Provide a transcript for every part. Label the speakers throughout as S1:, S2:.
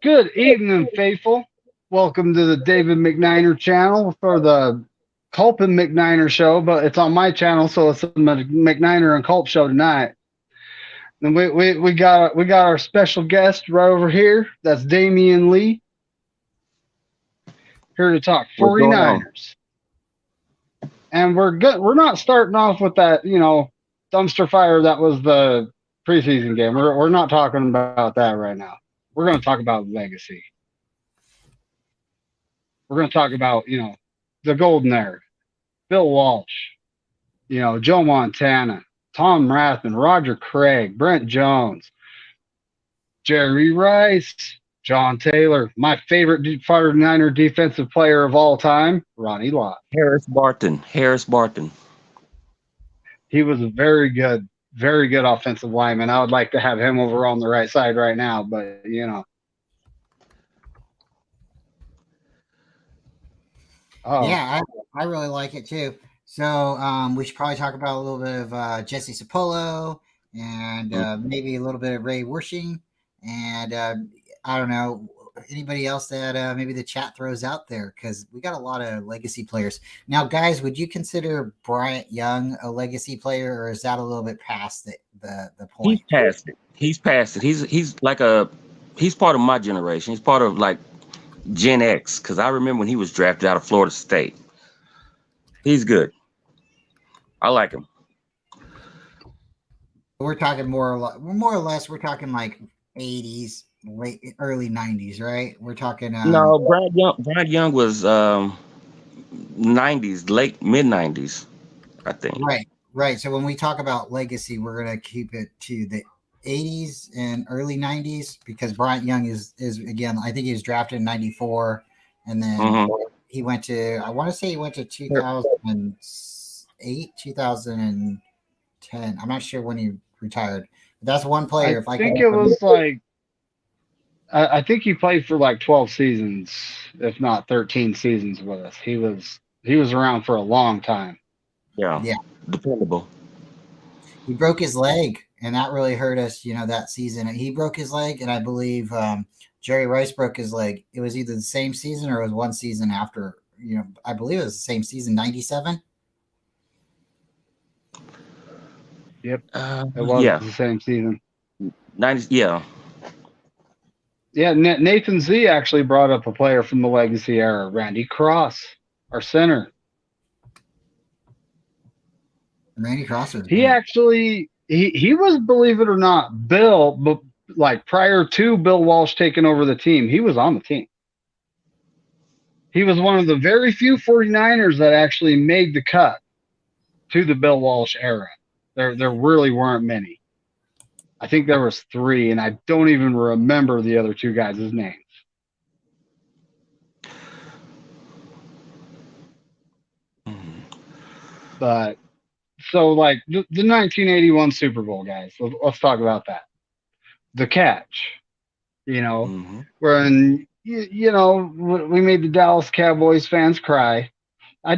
S1: Good evening, faithful. Welcome to the David McNiner channel for the Culp and McNiner show, but it's on my channel, so it's the McNiner and Culp show tonight. And we got our special guest right over here. That's Damien Lee, here to talk
S2: What's going on?
S1: 49ers. And we're good. We're not starting off with that, dumpster fire that was the preseason game. We're not talking about that right now. We're going to talk about legacy. We're going to talk about, the golden era, Bill Walsh, Joe Montana, Tom Rathman, Roger Craig, Brent Jones, Jerry Rice, John Taylor, my favorite 49er defensive player of all time, Ronnie Lott.
S2: Harris Barton. Harris Barton.
S1: He was a very good offensive lineman. I would like to have him over on the right side right now, but oh,
S3: Yeah, I really like it too. So we should probably talk about a little bit of Jesse Sapolo and maybe a little bit of Ray Worshing and I don't know anybody else that maybe the chat throws out there because we got a lot of legacy players. Now, guys, would you consider Bryant Young a legacy player, or is that a little bit past the
S2: He's
S3: point?
S2: past it. He's past it. He's part of my generation. He's part of like Gen X because I remember when he was drafted out of Florida State. He's good. I like him.
S3: We're talking more or less. We're talking like 80s, early 90s, right? We're talking.
S2: No, Brian Young was 90s, late mid 90s, I think.
S3: Right. So when we talk about legacy, we're gonna keep it to the 80s and early 90s because Bryant Young is again, I think he was drafted in 94, and then
S2: hmm
S3: he went to, I want to say he went to 2008, 2010. I'm not sure when he retired. But that's one
S1: I
S3: player. If I can
S1: think it was like I think he played for like 12 seasons, if not 13 seasons with us. He was around for a long time.
S2: Yeah,
S3: yeah,
S2: dependable.
S3: he broke his leg, and that really hurt us. That season he broke his leg, and I believe Jerry Rice broke his leg. It was either the same season or it was one season after. I believe it was the same season, 97.
S1: Yep, it was
S2: Yeah,
S1: the same season.
S2: 90s. Yeah,
S1: Yeah, Nathan Z actually brought up a player from the legacy era, Randy Cross, our center.
S3: Randy Cross was
S1: He
S3: good.
S1: actually he was, believe it or not, Bill, but like prior to Bill Walsh taking over the team, he was on the team. He was one of the very few 49ers that actually made the cut to the Bill Walsh era. There really weren't many. I think there was three, and I don't even remember the other two guys' names.
S2: Mhm.
S1: But so like the 1981 Super Bowl guys, let's talk about that. The catch, you know,
S2: Mhm.
S1: when we made the Dallas Cowboys fans cry. I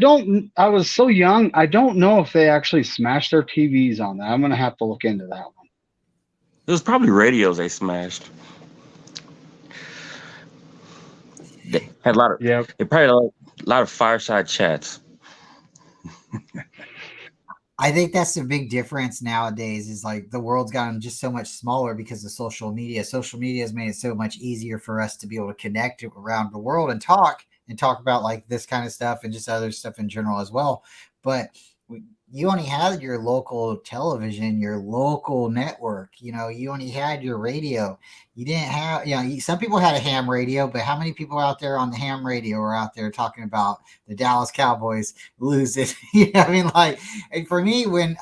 S1: was so young. I don't know if they actually smashed their TVs on that. I'm gonna have to look into that one.
S2: It was probably radios they smashed. They had a lot of.
S1: Yep.
S2: They probably had a lot of fireside chats.
S3: I think that's the big difference nowadays is like the world's gotten just so much smaller because of social media. Social media has made it so much easier for us to be able to connect around the world and talk about like this kind of stuff and just other stuff in general as well. But you only had your local television, your local network, you only had your radio. You didn't have, some people had a ham radio, but how many people out there on the ham radio are out there talking about the Dallas Cowboys lose it? I mean, like, and for me, when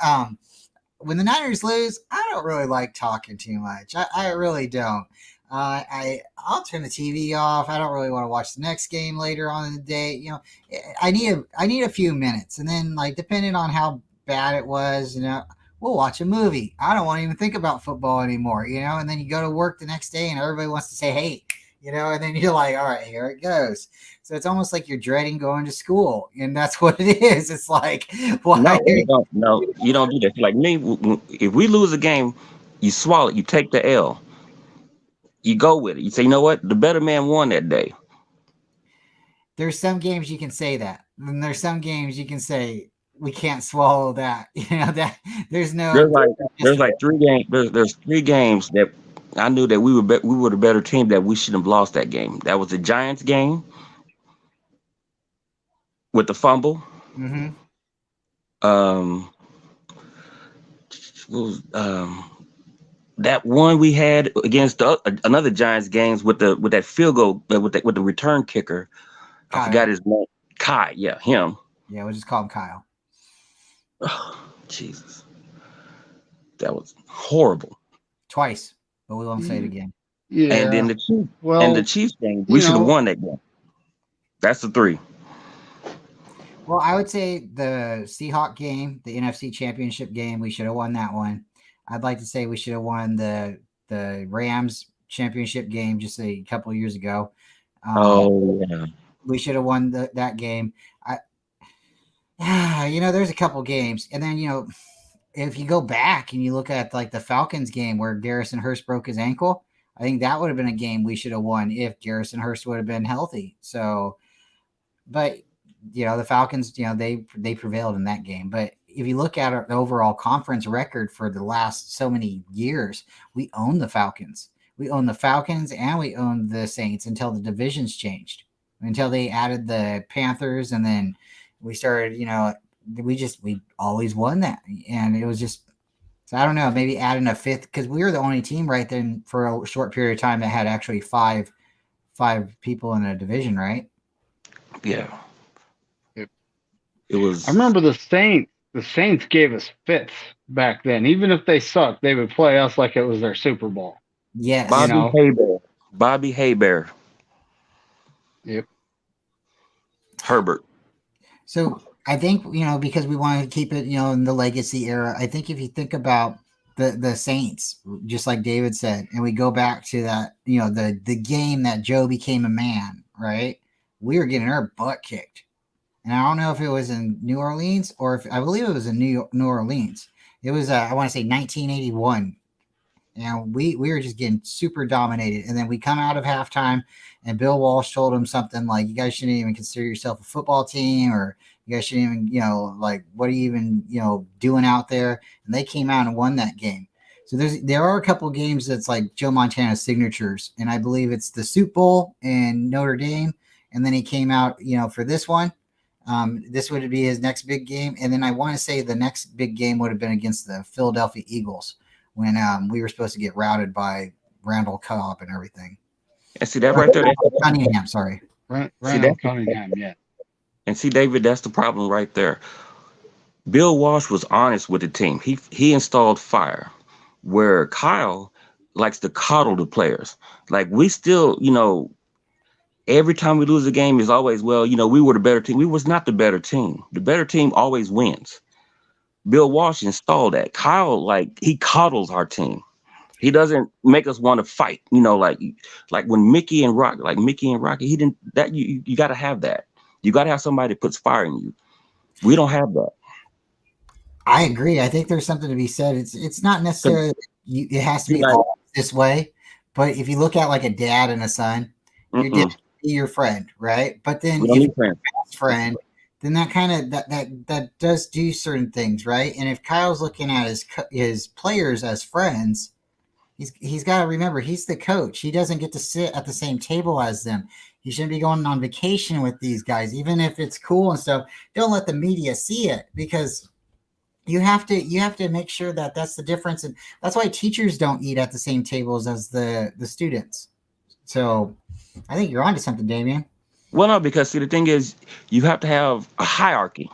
S3: the Niners lose, I don't really like talking too much. I really don't. I'll turn the TV off. I don't really want to watch the next game later on in the day. I need a few minutes, and then like depending on how bad it was, we'll watch a movie. I don't want to even think about football anymore. And then you go to work the next day, and everybody wants to say, "Hey," and then you're like, "All right, here it goes." So it's almost like you're dreading going to school, and that's what it is. It's like, why?
S2: No, you don't. No, you don't do that. Like me, if we lose a game, you swallow it. You take the L. You go with it. You say, you know what? The better man won that day.
S3: There's some games you can say that, and there's some games you can say we can't swallow that. That there's no.
S2: There's like 3 games. There's 3 games that I knew that we were the better team, that we shouldn't have lost that game. That was the Giants game with the fumble.
S3: Mm-hmm.
S2: What was, that one we had against another Giants games with that field goal with the return kicker.
S3: Kyle.
S2: I forgot his name. Kai, yeah, him.
S3: Yeah, we'll just call him Kyle.
S2: Oh, Jesus, that was horrible.
S3: Twice, but we won't say it again.
S1: Yeah.
S2: And then the Chiefs game, we should have won that game. That's the 3.
S3: Well, I would say the Seahawks game, the NFC Championship game, we should have won that one. I'd like to say we should have won the Rams Championship game just a couple of years ago.
S2: Yeah.
S3: We should have won that game. There's a couple games. And then, if you go back and you look at like the Falcons game where Garrison Hurst broke his ankle, I think that would have been a game we should have won if Garrison Hurst would have been healthy. So, but the Falcons, they prevailed in that game. But if you look at the overall conference record for the last so many years, we own the Falcons. We own the Falcons and we own the Saints until the divisions changed, until they added the Panthers. And then we started, we always won that. And it was just, so I don't know, maybe adding a 5th, because we were the only team right then for a short period of time that had actually five people in a division, right?
S2: Yeah. It was.
S1: I remember the Saints. The Saints gave us fits back then. Even if they sucked, they would play us like it was their Super Bowl.
S3: Yes.
S2: Bobby Haybear.
S1: Yep.
S2: Herbert.
S3: So I think, because we want to keep it, in the legacy era, I think if you think about the Saints, just like David said, and we go back to that, the game that Joe became a man, right? We were getting our butt kicked. And I don't know if it was in New Orleans or I believe it was in New Orleans. It was, I want to say 1981. And we were just getting super dominated. And then we come out of halftime and Bill Walsh told him something like, you guys shouldn't even consider yourself a football team, or you guys shouldn't even, like, what are you even, doing out there? And they came out and won that game. So there are a couple games that's like Joe Montana's signatures. And I believe it's the Soup Bowl in Notre Dame. And then he came out, for this one. This would be his next big game. And then I want to say the next big game would have been against the Philadelphia Eagles when we were supposed to get routed by Randall Cobb and everything.
S2: And see that right there.
S3: Cunningham, sorry.
S1: Randall Cunningham, yeah.
S2: And see, David, that's the problem right there. Bill Walsh was honest with the team. He installed fire, where Kyle likes to coddle the players. Like, we still, every time we lose a game is always, we were the better team. We was not the better team. The better team always wins. Bill Walsh installed that. Kyle, he coddles our team. He doesn't make us want to fight. Like when Mickey and Rocky, he didn't. That you got to have that. You got to have somebody that puts fire in you. We don't have that.
S3: I agree. I think there's something to be said. It's not necessarily it has to be all this way, but if you look at like a dad and a son, your dad be your friend, right? But then if you're your best friend, then that kind of that does do certain things, right? And if Kyle's looking at his players as friends, he's got to remember he's the coach. He doesn't get to sit at the same table as them. He shouldn't be going on vacation with these guys, even if it's cool and stuff. Don't let the media see it, because you have to make sure that that's the difference, and that's why teachers don't eat at the same tables as the students. So I think you're onto something, Damien.
S2: Well, no, because see, the thing is, you have to have a hierarchy.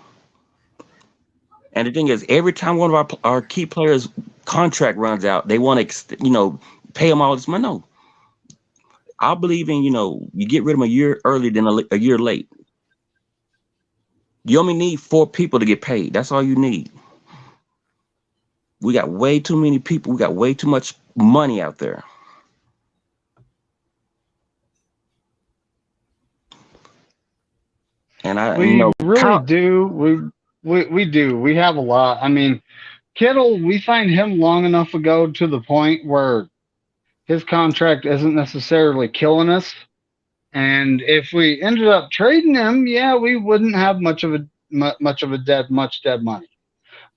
S2: And the thing is, every time one of our key players' contract runs out, they want to, pay them all this money. No, I believe in, you get rid of them a year early than a year late. You only need 4 people to get paid. That's all you need. We got way too many people. We got way too much money out there. And
S1: we really do. We do. We have a lot. I mean, Kittle, we signed him long enough ago to the point where his contract isn't necessarily killing us. And if we ended up trading him, yeah, we wouldn't have much dead money.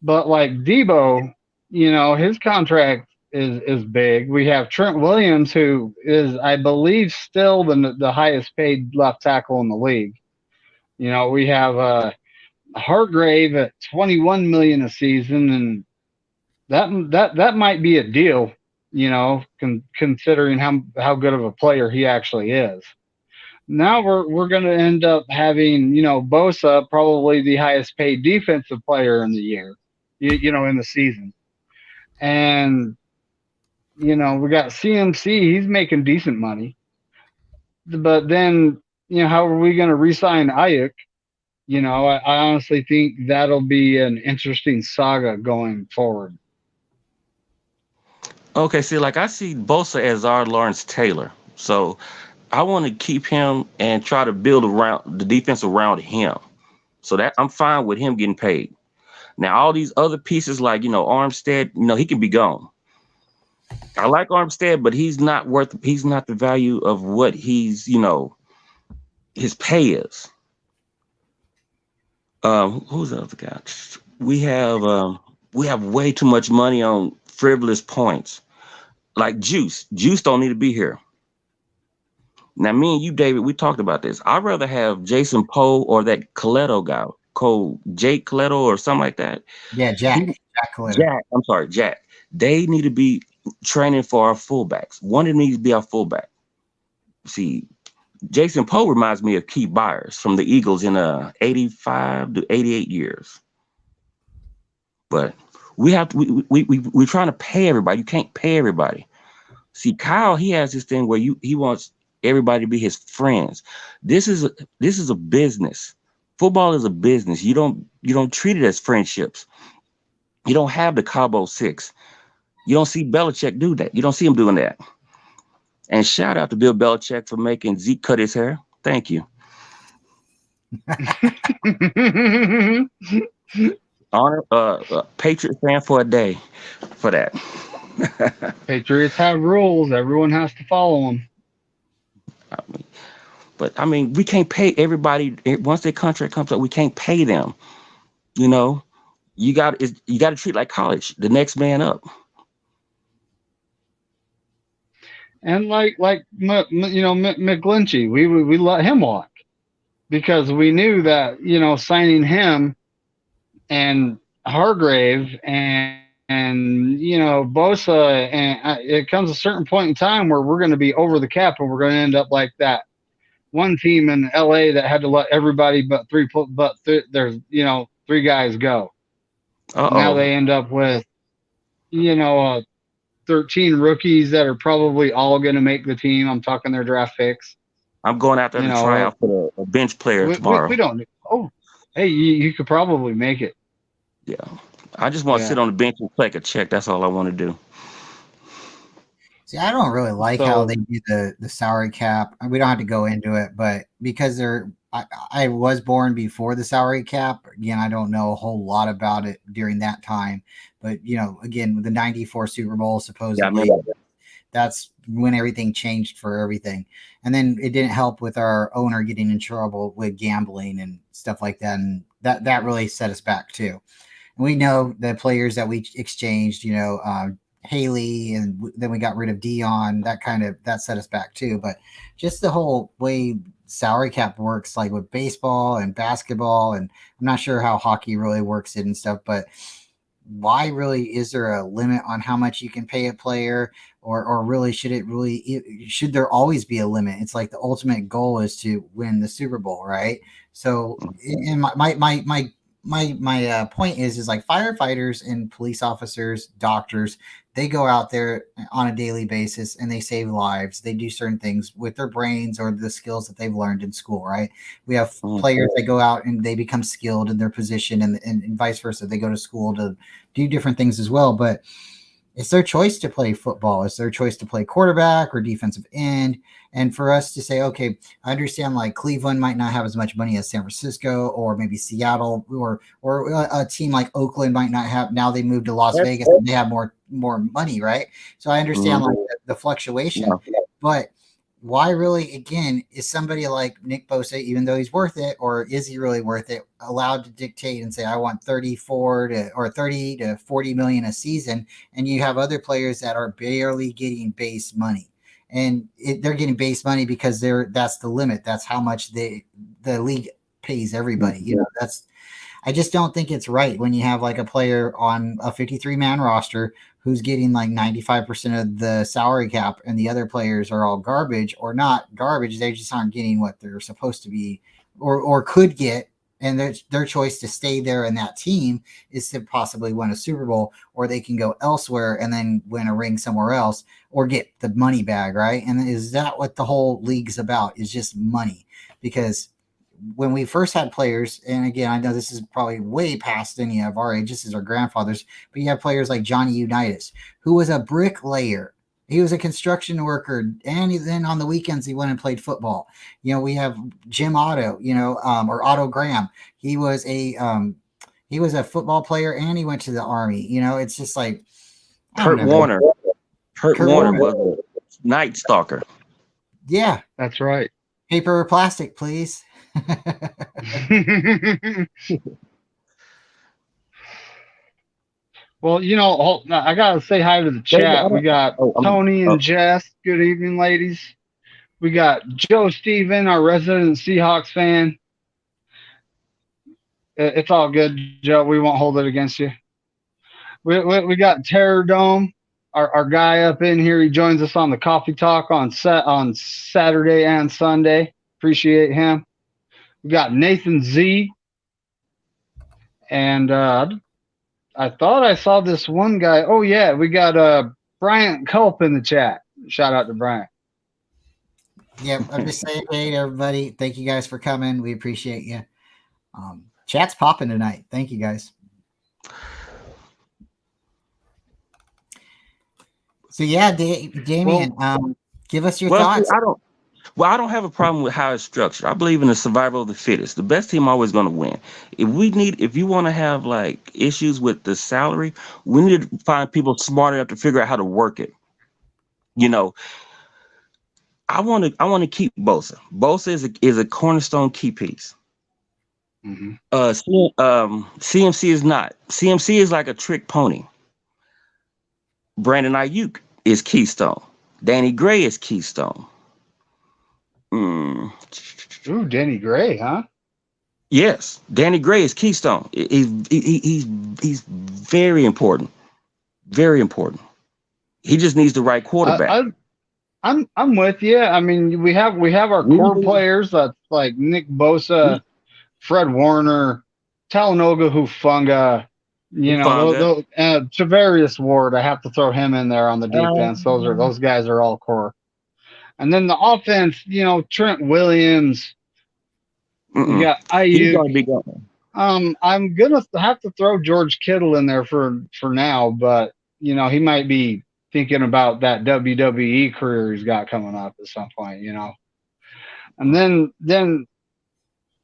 S1: But like Debo, his contract is big. We have Trent Williams, who is, I believe, still the highest paid left tackle in the league. We have Hargrave at 21 million a season, and that might be a deal. Considering how good of a player he actually is. Now we're going to end up having, Bosa, probably the highest paid defensive player in the year, in the season. And, we got CMC, he's making decent money. But then, how are we going to re-sign Ayuk? I honestly think that'll be an interesting saga going forward.
S2: Okay, see, like I see Bosa as our Lawrence Taylor. So I want to keep him and try to build around the defense around him. So that I'm fine with him getting paid. Now, all these other pieces like, Armstead, he can be gone. I like Armstead, but he's not the value of what his pay is. Who's the other guy? We have way too much money on frivolous points. Like Juice. Juice don't need to be here. Now, me and you, David, we talked about this. I'd rather have Jason Poe or that Coletto guy, Jake Coletto or something like that.
S3: Yeah, Jack Coletto.
S2: I'm sorry, Jack. They need to be training for our fullbacks. One of them needs to be our fullback. See, Jason Poe reminds me of Keith Byers from the Eagles in 85 to 88 years. But we're trying to pay everybody. You can't pay everybody. See, Kyle, he has this thing where he wants everybody to be his friends. This is a business. Football is a business. You don't treat it as friendships. You don't have the Cabo Six. You don't see Belichick do that. You don't see him doing that. And shout out to Bill Belichick for making Zeke cut his hair. Thank you. Honor Patriot fan for a day for that.
S1: Patriots have rules. Everyone has to follow them.
S2: We can't pay everybody once their contract comes up. We can't pay them. You got to treat like college. The next man up.
S1: And like McGlinchey, we let him walk because we knew that signing him and Hargrave and Bosa, and it comes a certain point in time where we're going to be over the cap and we're going to end up like that one team in LA that had to let everybody but three guys go.
S2: Uh-oh.
S1: Now they end up with 13 rookies that are probably all going to make the team. I'm talking their draft picks.
S2: I'm going out there to try out for a bench player tomorrow.
S1: We don't. Oh, hey, you could probably make it.
S2: Yeah. I just want to sit on the bench and collect a check. That's all I want to do.
S3: See, I don't really like how they do the salary cap. We don't have to go into it, but because I was born before the salary cap. Again, I don't know a whole lot about it during that time, but again, with the '94 Super Bowl, supposedly that's when everything changed for everything. And then it didn't help with our owner getting in trouble with gambling and stuff like that, and that really set us back too. And we know the players that we exchanged, Haley, and then we got rid of Dion. That set us back too. But just the whole way salary cap works, like with baseball and basketball, and I'm not sure how hockey really works it and stuff, but why really is there a limit on how much you can pay a player, or really should there always be a limit? It's like the ultimate goal is to win the Super Bowl, right? So in my point is like firefighters and police officers, doctors, they go out there on a daily basis and they save lives. They do certain things with their brains or the skills that they've learned in school, right? We have players that go out and they become skilled in their position, and vice versa. They go to school to do different things as well. But it's their choice to play football. It's their choice to play quarterback or defensive end. And for us to say, okay, I understand like Cleveland might not have as much money as San Francisco or maybe Seattle or a team like Oakland might not have. Now they moved to Las Vegas and they have more money, right? So I understand like the fluctuation, but why really, again, is somebody like Nick Bosa, even though he's worth it, or is he really worth it, allowed to dictate and say, I want 30 to 40 million a season, and you have other players that are barely getting base money, and they're getting base money because that's the limit. That's how much the league pays everybody. You know, I just don't think it's right when you have like a player on a 53-man roster who's getting like 95% of the salary cap and the other players are all garbage or not garbage. They just aren't getting what they're supposed to be or could get. And their choice to stay there in that team is to possibly win a Super Bowl, or they can go elsewhere and then win a ring somewhere else or get the money bag, right? And is that what the whole league's about, is just money? Because when we first had players, and again, I know this is probably way past any of our age, this is our grandfathers, but you have players like Johnny Unitas, who was a bricklayer. He was a construction worker, and then on the weekends he went and played football. You know, we have Jim Otto, or Otto Graham. He was a football player, and he went to the Army. You know, it's just like
S2: Kurt Warner. Kurt Warner was a Night Stalker.
S3: Yeah,
S1: that's right.
S3: Paper or plastic, please.
S1: Well, I gotta say hi to the chat. We got Tony and Jess. Good evening, ladies. We got Joe Steven, our resident Seahawks fan. It's all good, Joe. We won't hold it against you. We got Terror Dome, our guy up in here. He joins us on the Coffee Talk on Saturday and Sunday. Appreciate him. We got Nathan Z. And I thought I saw this one guy. Oh, yeah. We got Bryant Culp in the chat. Shout out to Bryant.
S3: Yep. I'm just saying, hey, everybody. Thank you guys for coming. We appreciate you. Chat's popping tonight. Thank you, guys. So, yeah, Damien, give us your thoughts.
S2: I don't have a problem with how it's structured. I believe in the survival of the fittest. The best team always going to win. If you want to have like issues with the salary, we need to find people smart enough to figure out how to work it. You know, I want to keep Bosa. Bosa is a cornerstone key piece.
S1: Mm-hmm.
S2: CMC is not. CMC is like a trick pony. Brandon Ayuk is keystone. Danny Gray is keystone.
S1: Ooh, Danny Gray, huh?
S2: Yes, Danny Gray is keystone. He's very important. Very important. He just needs the right quarterback.
S1: I'm with you. I mean, we have our core players that's like Nick Bosa, Fred Warner, Talanoga Hufanga, Tavarius Ward. I have to throw him in there on the defense. Those guys are all core. And then the offense, Trent Williams. We got Ayuk. I'm gonna have to throw George Kittle in there for now, but he might be thinking about that WWE career he's got coming up at some point, And then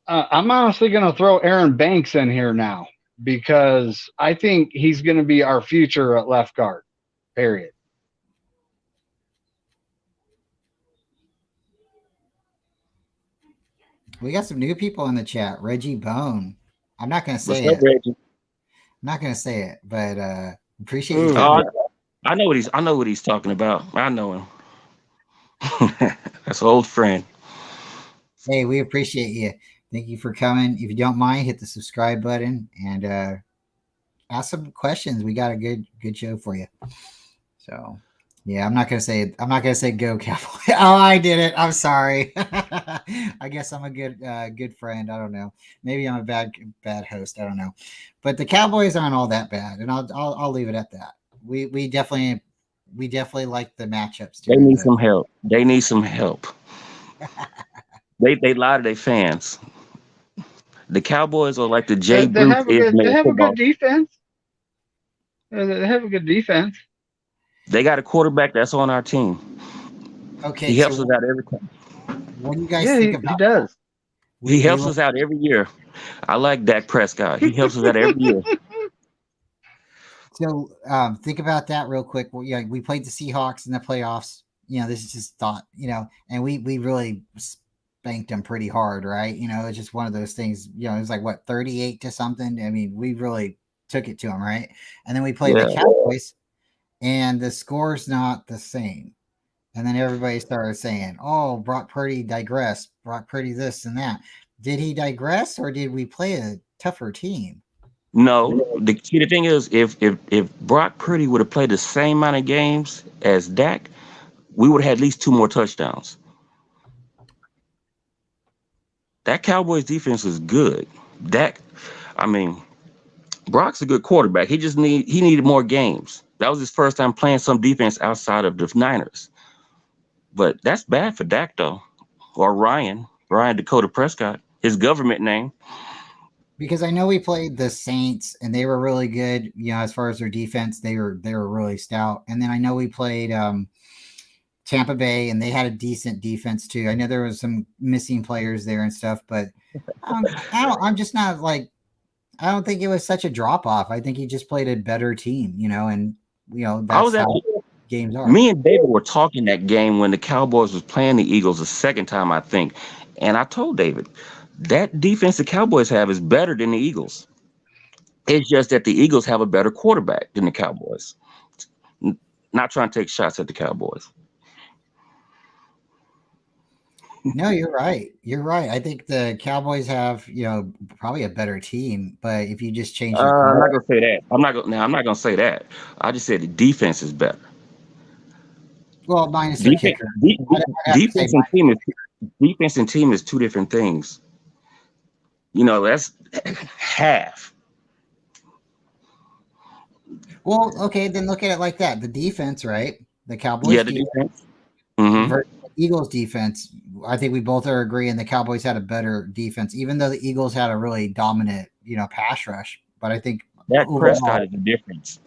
S1: I'm honestly gonna throw Aaron Banks in here now because I think he's gonna be our future at left guard. Period.
S3: We got some new people in the chat. Reggie Bone. I'm not going to say
S2: it. Reggie?
S3: I'm not going to say it, but appreciate you.
S2: I know what he's talking about. I know him. That's an old friend.
S3: Hey, we appreciate you. Thank you for coming. If you don't mind, hit the subscribe button and ask some questions. We got a good show for you. So. Yeah, I'm not gonna say it. I'm not gonna say go Cowboy. Oh, I did it. I'm sorry. I guess I'm a good friend. I don't know. Maybe I'm a bad host. I don't know. But the Cowboys aren't all that bad, and I'll leave it at that. We definitely like the matchups.
S2: They need some help. They need some help. They lie to their fans. The Cowboys are like the Jay Bruce.
S1: They have a good defense. They have a good defense.
S2: They got a quarterback that's on our team.
S3: Okay,
S2: He helps
S3: so
S2: us out every time.
S3: what do you guys
S1: Yeah,
S3: think
S1: he
S3: about that?
S1: does.
S2: He
S3: We
S2: helps
S3: look
S2: us out every year. I like Dak Prescott. He helps us out every year.
S3: so think about that real quick. Well, yeah, we played the Seahawks in the playoffs. This is just thought, and we really spanked them pretty hard, right? It's just one of those things. It was like what 38 to something. I mean, we really took it to them, right? And then we played the
S2: Yeah.
S3: Cowboys, and the score's not the same. And then everybody started saying, "Oh, Brock Purdy digressed. Brock Purdy this and that." Did he digress, or did we play a tougher team?
S2: No, the thing is, if Brock Purdy would have played the same amount of games as Dak, we would have had at least 2 more touchdowns. That Cowboys defense is good. Dak, I mean, Brock's a good quarterback. He needed more games. That was his first time playing some defense outside of the Niners. But that's bad for Dak though, or Ryan Dakota Prescott, his government name.
S3: Because I know we played the Saints and they were really good. As far as their defense, they were really stout. And then I know we played Tampa Bay and they had a decent defense too. I know there was some missing players there and stuff, but I'm just not like I don't think it was such a drop off. I think he just played a better team, and
S2: I was
S3: that's
S2: at
S3: how games are.
S2: Me and David were talking that game when the Cowboys was playing the Eagles the second time, I think. And I told David, that defense the Cowboys have is better than the Eagles. It's just that the Eagles have a better quarterback than the Cowboys. Not trying to take shots at the Cowboys.
S3: No, you're right. You're right. I think the Cowboys have, probably a better team, but if you just change your
S2: I'm not
S3: quarterback,
S2: gonna say that. I'm not gonna say that. I just said the defense is better.
S3: well, minus their
S2: Defense,
S3: kicker,
S2: de-
S3: I'd
S2: de-
S3: have to say
S2: defense and team is defense and team is two different things. That's half.
S3: well, okay, then look at it like that. The defense, right? The
S2: Yeah,
S3: Cowboys
S2: the
S3: defense
S2: defense. Hmm.
S3: versus the Eagles defense. I think we both are agreeing the Cowboys had a better defense, even though the Eagles had a really dominant, pass rush. But I think
S2: Dak Prescott
S3: overall,
S2: is the difference.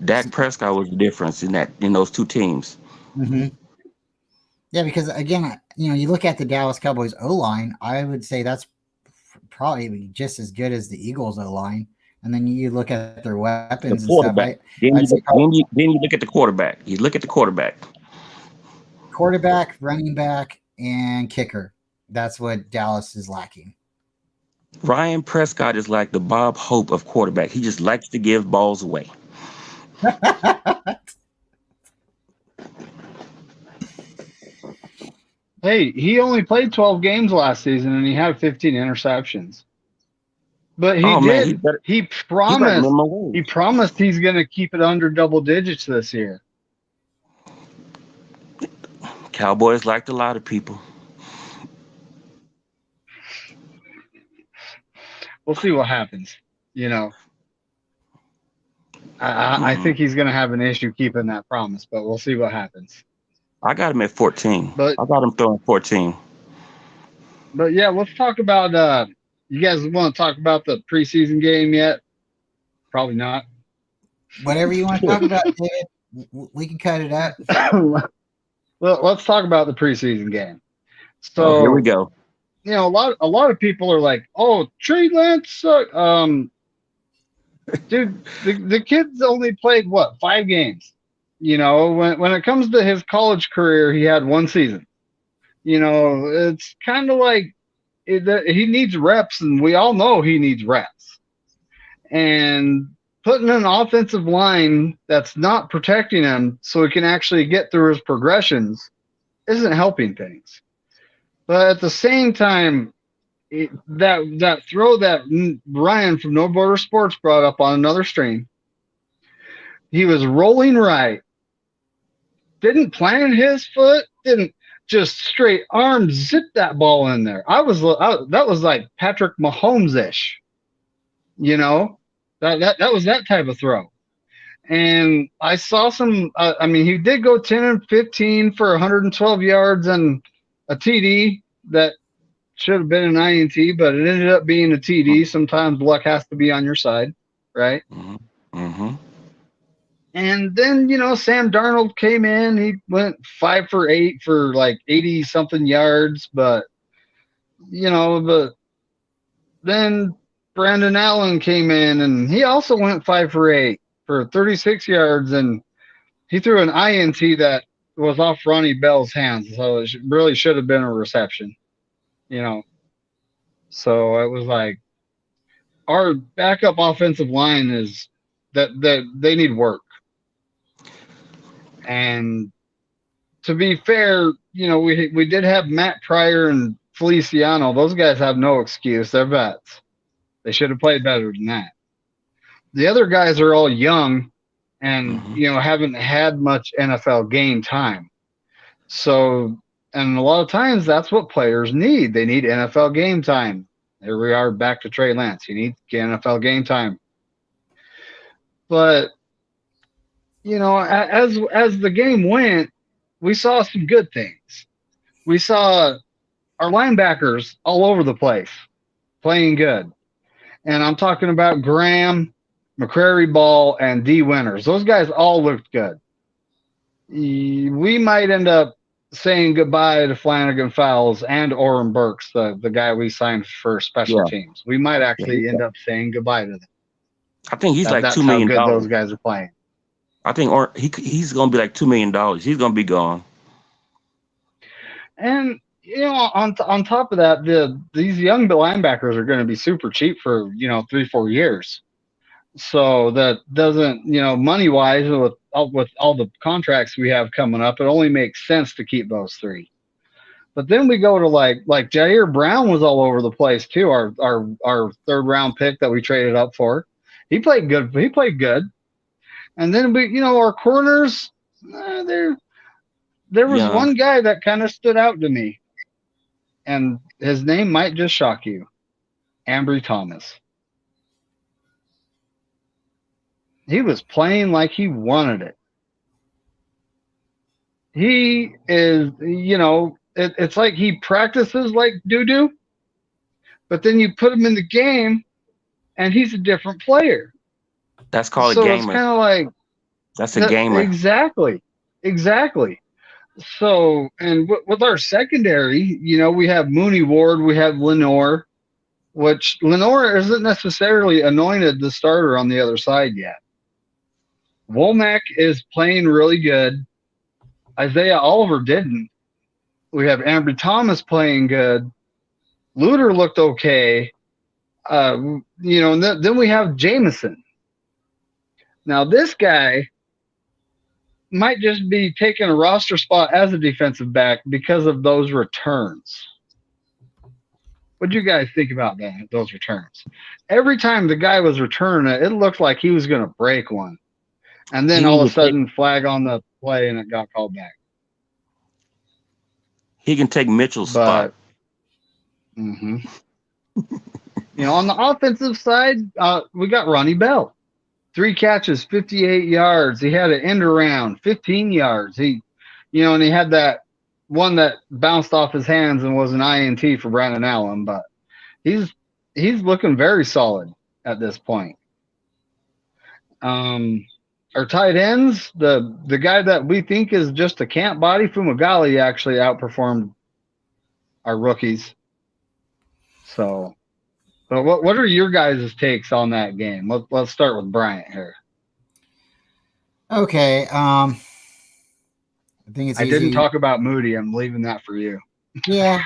S2: Dak Prescott was the difference in those two teams.
S3: mhm. Yeah, because again, you look at the Dallas Cowboys O line, I would say that's probably just as good as the Eagles O line. And then you look at their
S2: The
S3: weapons and stuff.
S2: quarterback.
S3: I'd say probably
S2: Then you look at the quarterback. You look at the quarterback.
S3: quarterback, running back, and kicker. That's what Dallas is lacking.
S2: Ryan Prescott is like the Bob Hope of quarterback. He just likes to give balls away.
S1: Hey, he only played 12 games last season and he had 15 interceptions. But
S2: Oh man, he
S1: did.
S2: better.
S1: He
S2: He's like
S1: promised.
S2: minimum
S1: He
S2: wage.
S1: promised he's going to keep it under double digits this year.
S2: Cowboys like to lie to people.
S1: We'll see what happens. I
S2: Mm-mm.
S1: think he's going to have an issue keeping that promise, but we'll see what happens.
S2: I got him at 14.
S1: But
S2: I got him throwing 14.
S1: yeah, let's talk about. You guys want to talk about the preseason game yet? Probably not.
S3: Whatever you want to
S2: Sure.
S3: talk about, David, we can cut it up.
S1: Well, let's talk about the preseason game.
S2: Oh, here we
S1: So,
S2: go.
S1: a lot of people are like, "Oh, Trey Lance sucked." Dude, the kid's only played what 5 games. When it comes to his college career, he had 1 season. It's kind of like he needs reps, and we all know he needs reps. And putting an offensive line that's not protecting him so he can actually get through his progressions isn't helping things. But at the same time, that throw that Ryan from No Border Sports brought up on another stream, he was rolling right, didn't plant his foot, didn't just straight arm zip that ball in there. That was like Patrick Mahomes ish, that was that type of throw. And I saw some. He did go 10 and 15 for 112 yards and a TD that should have been an INT, but it ended up being a TD. Sometimes luck has to be on your side, right?
S2: Hmm. Hmm.
S1: And then, Sam Darnold came in. He went 5 for 8 for like 80 something yards. But, but then Brandon Allen came in and he also went 5 for 8 for 36 yards. And he threw an INT that was off Ronnie Bell's hands. So it really should have been a reception, So it was like our backup offensive line is that they need work. And to be fair, we did have Matt Pryor and Feliciano. Those guys have no excuse. They're vets. They should have played better than that. The other guys are all young and, haven't had much NFL game time. So, and a lot of times that's what players need. They need NFL game time. Here we are back to Trey Lance. You need NFL game time. But, as the game went, we saw some good things. We saw our linebackers all over the place playing good. And I'm talking about Graham, McCrary Ball, and D. Winters. Those guys all looked good. We might end up saying goodbye to Flanagan Fowles and Oren Burks, the guy we signed for special teams. We might actually end up saying goodbye to them.
S2: I think he's like
S1: that's
S2: $2 million.
S1: How good those guys are playing.
S2: I think he's going to be like $2 million. He's going to be gone.
S1: And on top of that, these young linebackers are going to be super cheap for 3-4 years. So that doesn't money wise with all the contracts we have coming up, it only makes sense to keep those three. But then we go to like Jair Brown was all over the place too. Our third round pick that we traded up for, he played good. And then we our corners there was one guy that kind of stood out to me. And his name might just shock you. Ambry Thomas. He was playing like he wanted it. He is, it's like he practices like doo-doo, but then you put him in the game and he's a different player.
S2: That's called a gamer.
S1: It's kind of like.
S2: That's a gamer.
S1: Exactly. So, and with our secondary, we have Mooney Ward, we have Lenore, which Lenore isn't necessarily anointed the starter on the other side yet. Womack is playing really good. Isaiah Oliver didn't. We have Ambry Thomas playing good. Luter looked okay. And then we have Jameson. Now, this guy might just be taking a roster spot as a defensive back because of those returns. What do you guys think about that? Those returns? Every time the guy was returning it looked like he was going to break one. And then all of a sudden, flag on the play, and it got called back.
S2: He can take Mitchell's spot.
S1: On the offensive side, we got Ronnie Bell. 3 catches, 58 yards. He had an end around, 15 yards. And he had that one that bounced off his hands and was an INT for Brandon Allen. But he's looking very solid at this point. Our tight ends, the guy that we think is just a camp body, Fumagalli, actually outperformed our rookies. So, but what are your guys' takes on that game? Let's start with Bryant here.
S3: Okay. I think it's.
S1: I didn't talk about Moody. I'm leaving that for you.
S3: Yeah.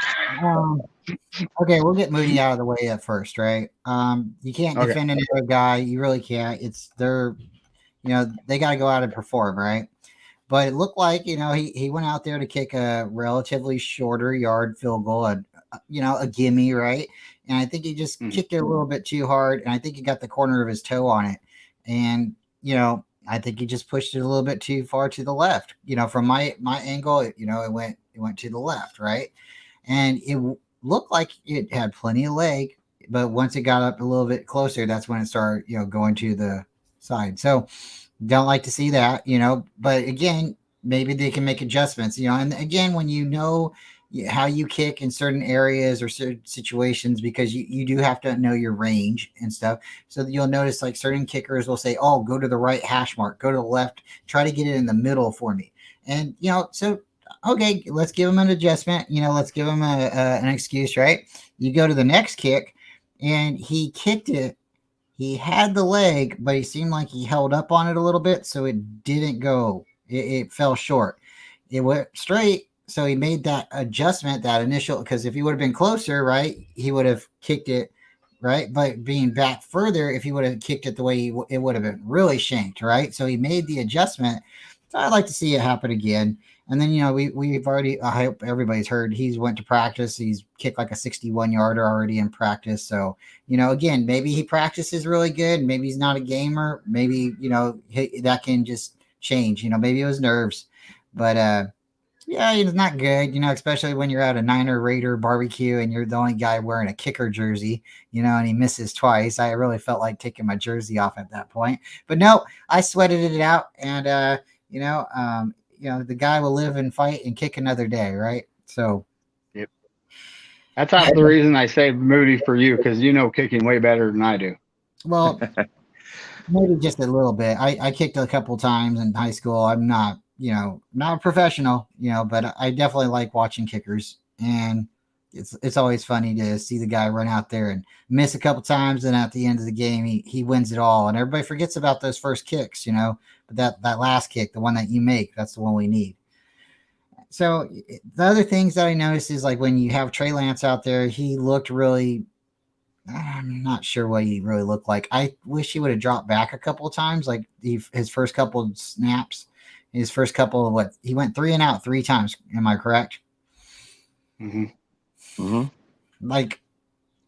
S3: Okay, we'll get Moody out of the way at first, right? You can't defend another guy. You really can't. They got to go out and perform, right? But it looked like, he went out there to kick a relatively shorter yard field goal, a gimme, right? And I think he just kicked it a little bit too hard, and I think he got the corner of his toe on it. And, I think he just pushed it a little bit too far to the left. From my angle, it went to the left, right? And it looked like it had plenty of leg, but once it got up a little bit closer, that's when it started, going to the side. So don't like to see that, but again, maybe they can make adjustments, and again, when how you kick in certain areas or certain situations, because you do have to know your range and stuff. So you'll notice like certain kickers will say, oh, go to the right hash mark, go to the left, try to get it in the middle for me. And, so, okay, let's give him an adjustment. Let's give him an excuse, right? You go to the next kick and he kicked it. He had the leg, but he seemed like he held up on it a little bit. So it didn't go, it fell short. It went straight. So he made that adjustment, that initial, because if he would have been closer, right, he would have kicked it, right? But being back further, if he would have kicked it the way it would have been really shanked, right? So he made the adjustment. So I'd like to see it happen again. And then, we've already, I hope everybody's heard, he's went to practice. He's kicked like a 61-yarder already in practice. So, again, maybe he practices really good. Maybe he's not a gamer. Maybe, that can just change. Maybe it was nerves. But, yeah, it's not good, especially when you're at a Niner Raider barbecue and you're the only guy wearing a kicker jersey, and he misses twice. I really felt like taking my jersey off at that point. But no, I sweated it out. And, the guy will live and fight and kick another day, right? So.
S1: Yep. That's half the reason I saved Moody for you, because kicking way better than I do.
S3: Well, maybe just a little bit. I kicked a couple times in high school. I'm not a professional, but I definitely like watching kickers, and it's always funny to see the guy run out there and miss a couple times, and at the end of the game he wins it all, and everybody forgets about those first kicks, but that last kick, the one that you make, that's the one we need. So the other things that I noticed is like when you have Trey Lance out there, he looked really, I'm not sure what he really looked like. I wish he would have dropped back a couple of times, like his first couple of snaps. His first couple of he went 3 and out 3 times. Am I correct?
S1: Mm-hmm.
S2: Mm-hmm.
S3: Like,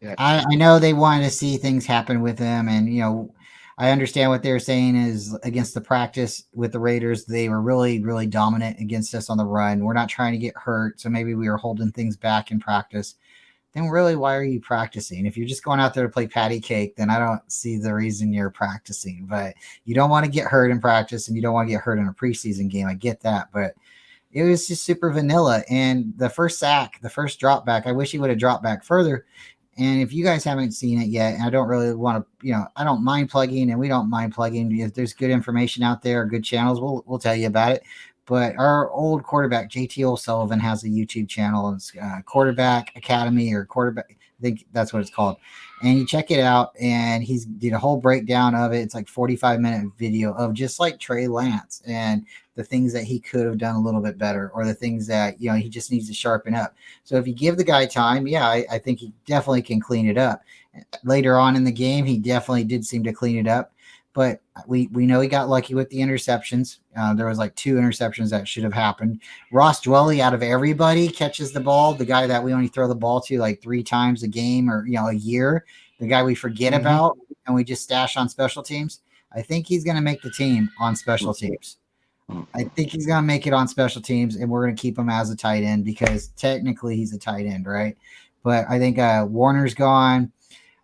S3: yeah. I know they wanted to see things happen with him, and I understand what they're saying is against the practice with the Raiders, they were really, really dominant against us on the run. We're not trying to get hurt, so maybe we were holding things back in practice. Then really, why are you practicing? If you're just going out there to play patty cake, then I don't see the reason you're practicing. But you don't want to get hurt in practice, and you don't want to get hurt in a preseason game. I get that, but it was just super vanilla. And the first sack, the first drop back, I wish he would have dropped back further. And if you guys haven't seen it yet, and I don't really want to, I don't mind plugging, and we don't mind plugging. If there's good information out there, good channels, we'll tell you about it. But our old quarterback, JT O'Sullivan, has a YouTube channel. It's Quarterback Academy, or Quarterback, I think that's what it's called. And you check it out, and he's did a whole breakdown of it. It's like 45-minute video of just like Trey Lance and the things that he could have done a little bit better, or the things that, he just needs to sharpen up. So if you give the guy time, yeah, I think he definitely can clean it up. Later on in the game, he definitely did seem to clean it up. But we know he got lucky with the interceptions. There was like 2 interceptions that should have happened. Ross Dwelly, out of everybody, catches the ball. The guy that we only throw the ball to like 3 times a game, or a year. The guy we forget about and we just stash on special teams. I think he's going to make the team on special teams. I think he's going to make it on special teams, and we're going to keep him as a tight end because technically he's a tight end, right? But I think Warner's gone.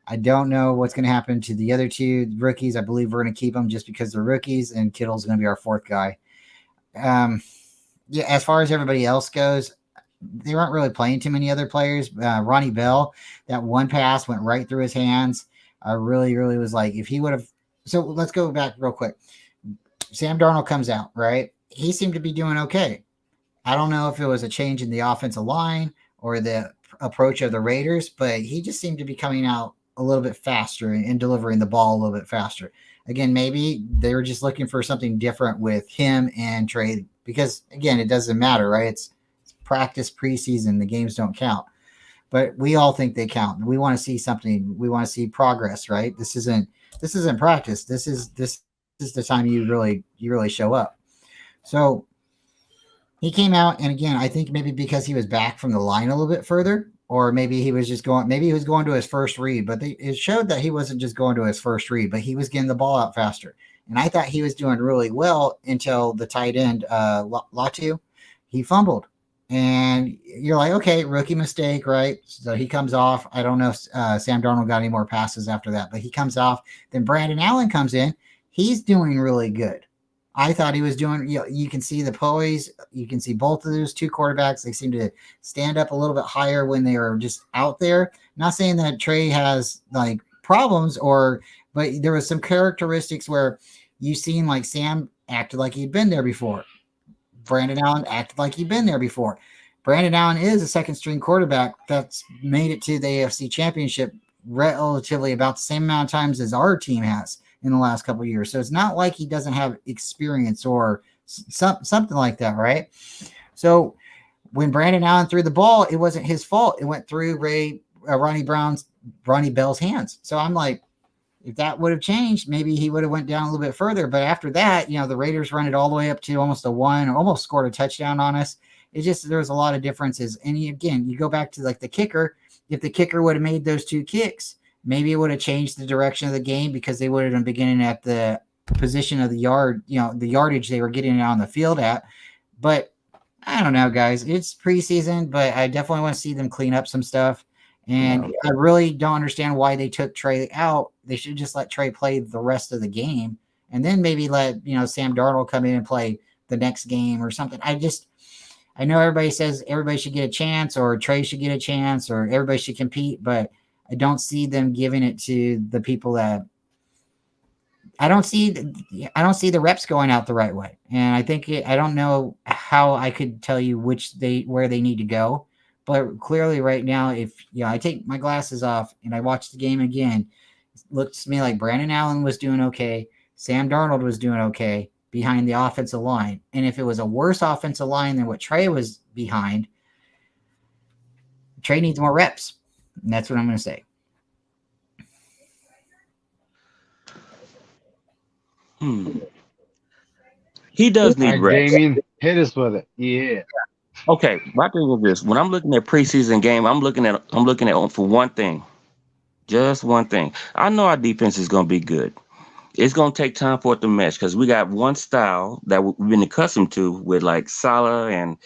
S3: I don't know what's going to happen to the other 2 rookies. I believe we're going to keep them just because they're rookies, and Kittle's going to be our 4th guy. Yeah, as far as everybody else goes, they weren't really playing too many other players. Ronnie Bell, that one pass went right through his hands. I really, really was like, if he would have. So let's go back real quick. Sam Darnold comes out, right? He seemed to be doing okay. I don't know if it was a change in the offensive line or the approach of the Raiders, but he just seemed to be coming out a little bit faster and delivering the ball a little bit faster. Again, maybe they were just looking for something different with him and Trey, because again, it doesn't matter, right? It's practice, preseason, the games don't count, but we all think they count. We want to see something. We want to see progress, right? This isn't practice. This is the time you really show up. So he came out, and again, I think maybe because he was back from the line a little bit further, or maybe he was just going, maybe he was going to his first read, but it showed that he wasn't just going to his first read, but he was getting the ball out faster. And I thought he was doing really well until the tight end, Latu, he fumbled. And you're like, okay, rookie mistake, right? So he comes off. I don't know if Sam Darnold got any more passes after that, but he comes off. Then Brandon Allen comes in. He's doing really good. I thought he was doing, you can see the poise. You can see both of those two quarterbacks. They seem to stand up a little bit higher when they are just out there. Not saying that Trey has like problems but there was some characteristics where you seen like Sam acted like he'd been there before. Brandon Allen acted like he'd been there before. Brandon Allen is a second string quarterback that's made it to the AFC Championship relatively about the same amount of times as our team has in the last couple of years. So it's not like he doesn't have experience or something like that, right? So when Brandon Allen threw the ball, it wasn't his fault. It went through Ronnie Bell's hands. So I'm like, if that would have changed, maybe he would have went down a little bit further. But after that, the Raiders run it all the way up to almost a one, or almost scored a touchdown on us. It just, there's a lot of differences. And again, you go back to like the kicker. If the kicker would have made those two kicks, maybe it would have changed the direction of the game because they would have been beginning at the position of the yard, the yardage they were getting on the field at. But I don't know, guys. It's preseason, but I definitely want to see them clean up some stuff. And I really don't understand why they took Trey out. They should just let Trey play the rest of the game and then maybe let, Sam Darnold come in and play the next game or something. I know everybody says everybody should get a chance or Trey should get a chance or everybody should compete, but I don't see them giving it to the people that I don't see the reps going out the right way. And I think I don't know how I could tell you where they need to go. But clearly right now, if I take my glasses off and I watch the game again, it looks to me like Brandon Allen was doing okay. Sam Darnold was doing okay behind the offensive line. And if it was a worse offensive line than what Trey was behind, Trey needs more reps. And that's what I'm going to say.
S2: He does need reps.
S1: Damien, hit us with it. Yeah.
S2: Okay, my thing is this: when I'm looking at preseason game, I'm looking at for one thing, just one thing. I know our defense is going to be good. It's going to take time for it to mesh because we got one style that we've been accustomed to with like Salah and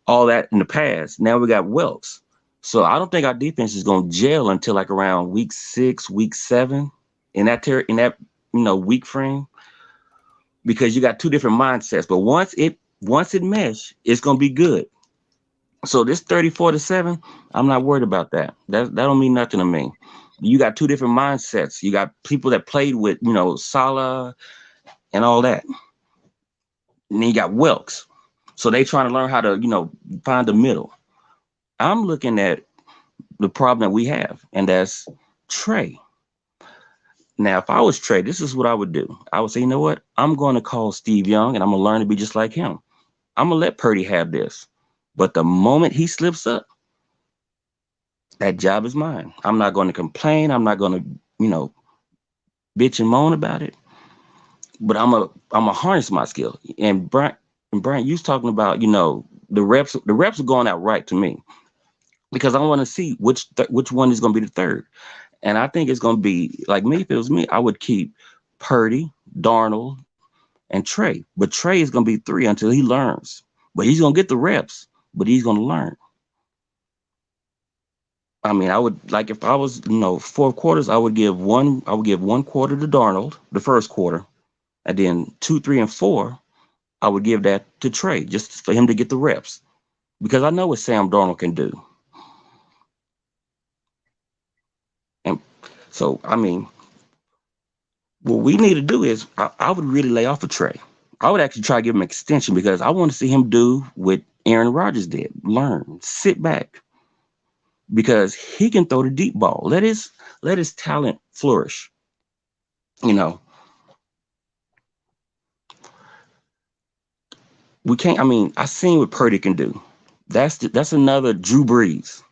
S2: all that in the past. Now we got Wilkes, so I don't think our defense is going to gel until like around week 6, week 7 in that week frame because you got two different mindsets. But once it mesh, it's going to be good. So this 34-7, I'm not worried about that. That don't mean nothing to me. You got two different mindsets. You got people that played with, Salah and all that. And then you got Wilkes. So they trying to learn how to, find the middle. I'm looking at the problem that we have, and that's Trey. Now, if I was Trey, this is what I would do. I would say, you know what? I'm going to call Steve Young, and I'm going to learn to be just like him. I'm going to let Purdy have this. But the moment he slips up, that job is mine. I'm not going to complain. I'm not going to, bitch and moan about it. But I'm a harness my skill. And Bryant, you was talking about, the reps. The reps are going out right to me because I want to see which one is going to be the third. And I think it's going to be like me. If it was me, I would keep Purdy, Darnold, and Trey. But Trey is going to be 3 until he learns. But he's going to get the reps. But he's going to learn. I mean, I would like if I was, 4 quarters, I would give one quarter to Darnold, the first quarter, and then 2, 3, and 4, I would give that to Trey just for him to get the reps because I know what Sam Darnold can do. And so, I mean, what we need to do is I would really lay off of Trey. I would actually try to give him an extension because I want to see him do what Aaron Rodgers did. Learn, sit back. Because he can throw the deep ball. Let his talent flourish. We can't. I mean, I seen what Purdy can do. That's another Drew Brees.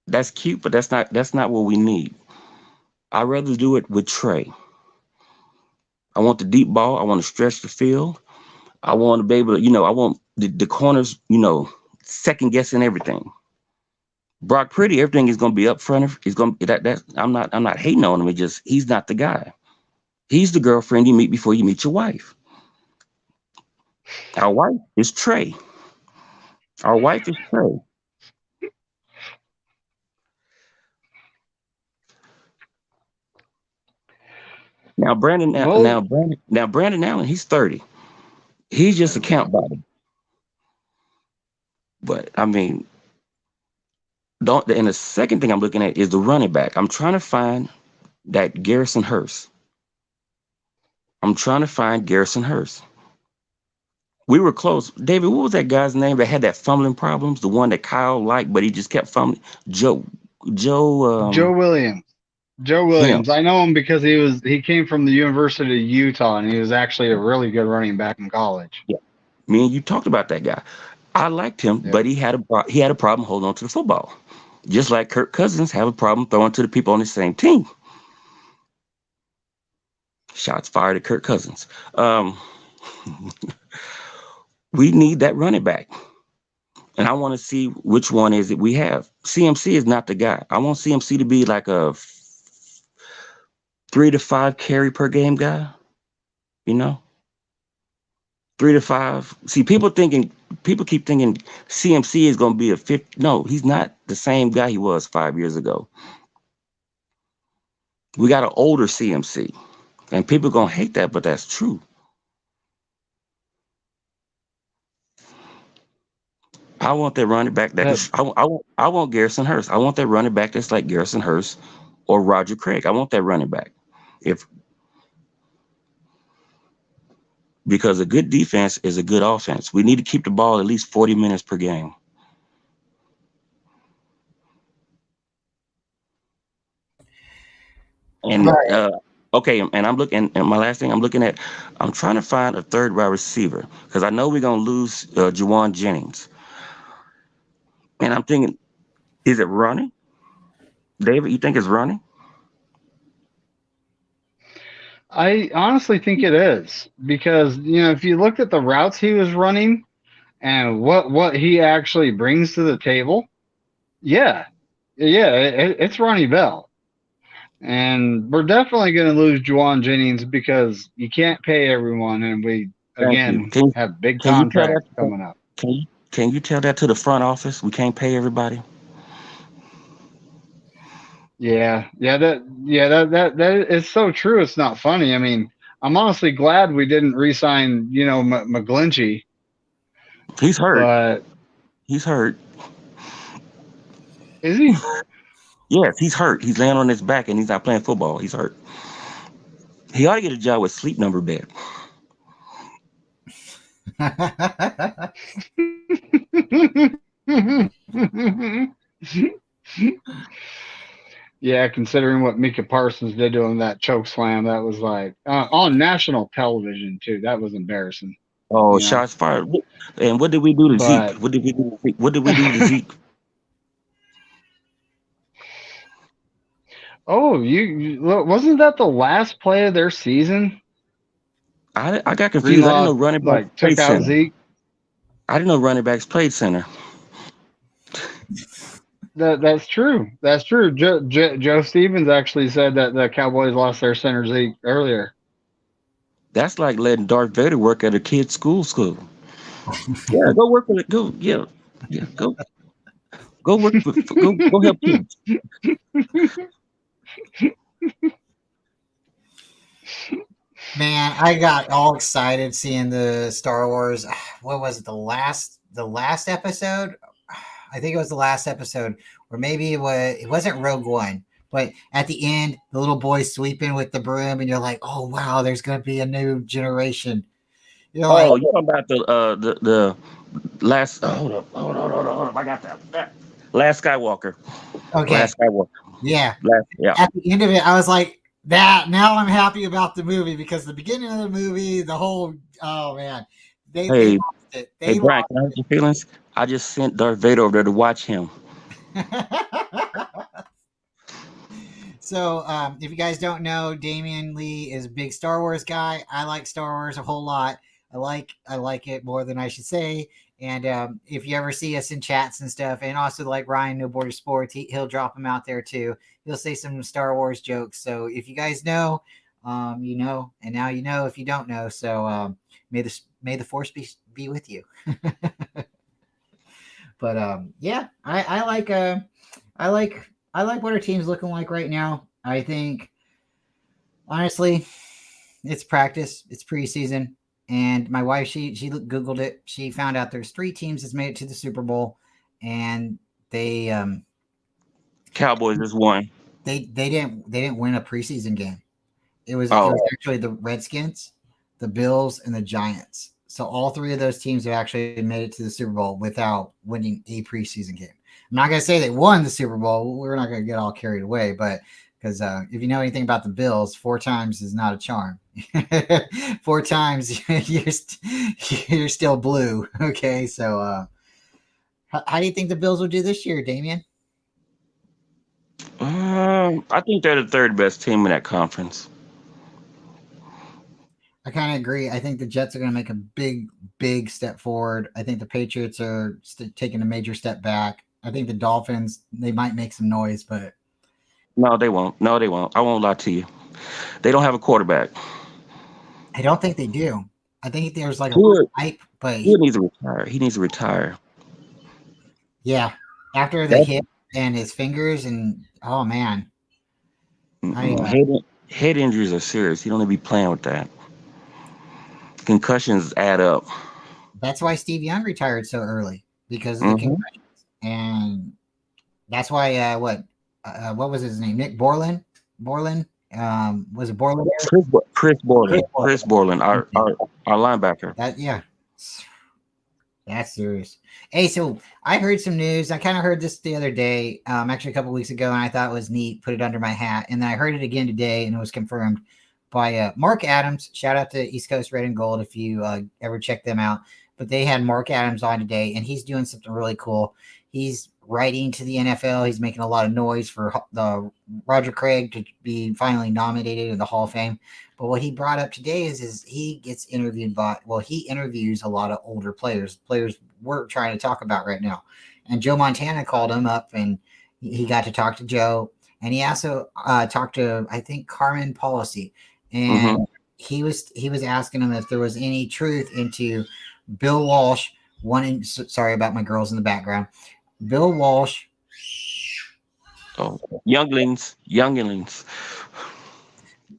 S2: That's cute, but that's not what we need. I'd rather do it with Trey. I want the deep ball. I want to stretch the field. I want to be able to, I want the corners, second guessing everything. Brock Purdy, everything is going to be up front. He's going to that. I'm not hating on him. It's just he's not the guy. He's the girlfriend you meet before you meet your wife. Our wife is Trey. Our wife is Trey. Now Brandon,
S1: Well,
S2: now Brandon Allen, he's 30. He's just a count body. But I mean, don't. And the second thing I'm looking at is the running back. I'm trying to find that Garrison Hurst. I'm trying to find Garrison Hurst. We were close. David, what was that guy's name that had that fumbling problems? The one that Kyle liked, but he just kept fumbling. Joe,
S1: Joe Williams. Joe
S2: him.
S1: Williams. I know him because he came from the University of Utah and he was actually a really good running back in college.
S2: Yeah. Me and you talked about that guy. I liked him,
S1: Yeah.
S2: but he had a problem holding on to the football. Just like Kirk Cousins have a problem throwing to the people on the same team. Shots fired at Kirk Cousins. We need that running back. And I want to see which one is it we have. CMC is not the guy. I want CMC to be like a 3 to 5 carry per game guy. You know? 3 to 5. See, people keep thinking CMC is going to be a 50. No, he's not the same guy he was 5 years ago. We got an older CMC. And people are going to hate that, but that's true. I want that running back I want Garrison Hurst. I want that running back that's like Garrison Hurst or Roger Craig. I want that running back. Because a good defense is a good offense. We need to keep the ball at least 40 minutes per game. And okay, and I'm looking. And my last thing, I'm trying to find a third wide receiver because I know we're gonna lose Juwan Jennings. And I'm thinking, is it running? David, you think it's running?
S1: I honestly think it is because if you looked at the routes he was running and what he actually brings to the table, it's Ronnie Bell, and we're definitely going to lose Juwan Jennings because you can't pay everyone, and we
S2: Thank you.
S1: again have big
S2: Can you tell that?
S1: contracts coming up.
S2: Can you tell that to the front office? We can't pay everybody.
S1: That is so true. It's not funny. I mean, I'm honestly glad we didn't re-sign, McGlinchey.
S2: He's hurt.
S1: But
S2: He's hurt.
S1: is he?
S2: Yes, he's hurt. He's laying on his back and he's not playing football. He's hurt. He ought to get a job with Sleep Number bed.
S1: Yeah, considering what Mika Parsons did to him, that choke slam, that was like on national television too. That was embarrassing.
S2: Oh, shots fired. And what did we do to Zeke? What did we do to Zeke?
S1: Oh, wasn't that the last play of their season?
S2: I got confused. I didn't know running backs played center.
S1: Zeke.
S2: I didn't know running backs played center.
S1: That's true. That's true. Joe Stevens actually said that the Cowboys lost their center Zeke earlier.
S2: That's like letting Darth Vader work at a kid's school. Yeah, go work with it. Go work. Go help kids.
S3: Man, I got all excited seeing the Star Wars. What was it? The last episode? I think it was the last episode, or maybe it wasn't Rogue One, but at the end, the little boy sweeping with the broom, and you're like, oh wow, there's gonna be a new generation.
S2: You're talking about the last. Hold up. I got that. Last Skywalker.
S3: Okay.
S2: Last Skywalker.
S3: Yeah.
S2: Yeah.
S3: At the end of it, I was like, that. Now I'm happy about the movie because the beginning of the movie, the whole man, they lost it.
S2: Hey, Bryant, can I hurt your feelings? I just sent Darth Vader over there to watch him.
S3: So, if you guys don't know, Damien Lee is a big Star Wars guy. I like Star Wars a whole lot. I like it more than I should say. And if you ever see us in chats and stuff, and also like Ryan No Border Sports, he'll drop them out there too. He'll say some Star Wars jokes. So if you guys know, you know, and now you know if you don't know. So may the force be with you. But yeah, I like what our team's looking like right now. I think honestly, it's practice. It's preseason. And my wife, she Googled it. She found out there's 3 teams that's made it to the Super Bowl, and they
S2: Cowboys just won.
S3: they didn't win a preseason game. It was
S2: Oh,
S3: actually the Redskins, the Bills, and the Giants. So all 3 of those teams have actually made it to the Super Bowl without winning a preseason game. I'm not going to say they won the Super Bowl. We're not going to get all carried away, but because if you know anything about the Bills, 4 times is not a charm. 4 times you're still blue. Okay, so how do you think the Bills will do this year, Damien?
S2: I think they're the 3rd best team in that conference.
S3: I kind of agree. I think the Jets are going to make a big step forward. I think the Patriots are taking a major step back. I think the Dolphins, they might make some noise, but
S2: No, they won't. No, they won't. I won't lie to you. They don't have a quarterback.
S3: I don't think they do. I think there's like a
S2: Tua,
S3: hype, but
S2: Tua needs to retire. He needs to retire.
S3: yeah, after the
S2: That's
S3: hit and his fingers and oh man, I
S2: head injuries are serious. You don't need to be playing with that. Concussions add up.
S3: that's why Steve Young retired so early because of the
S2: hmm
S3: concussions, and that's why what was his name? Nick Borland, was it Borland?
S2: Chris
S3: Chris
S2: Borland.
S3: Borland.
S2: Chris Borland, our linebacker.
S3: That yeah, that's serious. Hey, so I heard some news. I kind of heard this the other day, actually a couple weeks ago, and I thought it was neat. Put it under my hat, and then I heard it again today, and it was confirmed by Mark Adams. Shout out to East Coast Red and Gold if you ever check them out. But they had Mark Adams on today, and he's doing something really cool. He's writing to the NFL. He's making a lot of noise for the Roger Craig to be finally nominated in the Hall of Fame. But what he brought up today is he gets interviewed by, well, he interviews a lot of older players we're trying to talk about right now. And Joe Montana called him up and he got to talk to Joe. And he also talked to, I think, Carmen Policy. And
S2: hmm
S3: he was asking him if there was any truth into Bill Walsh wanting, sorry about my girls in the background. Bill Walsh,
S2: Oh, younglings.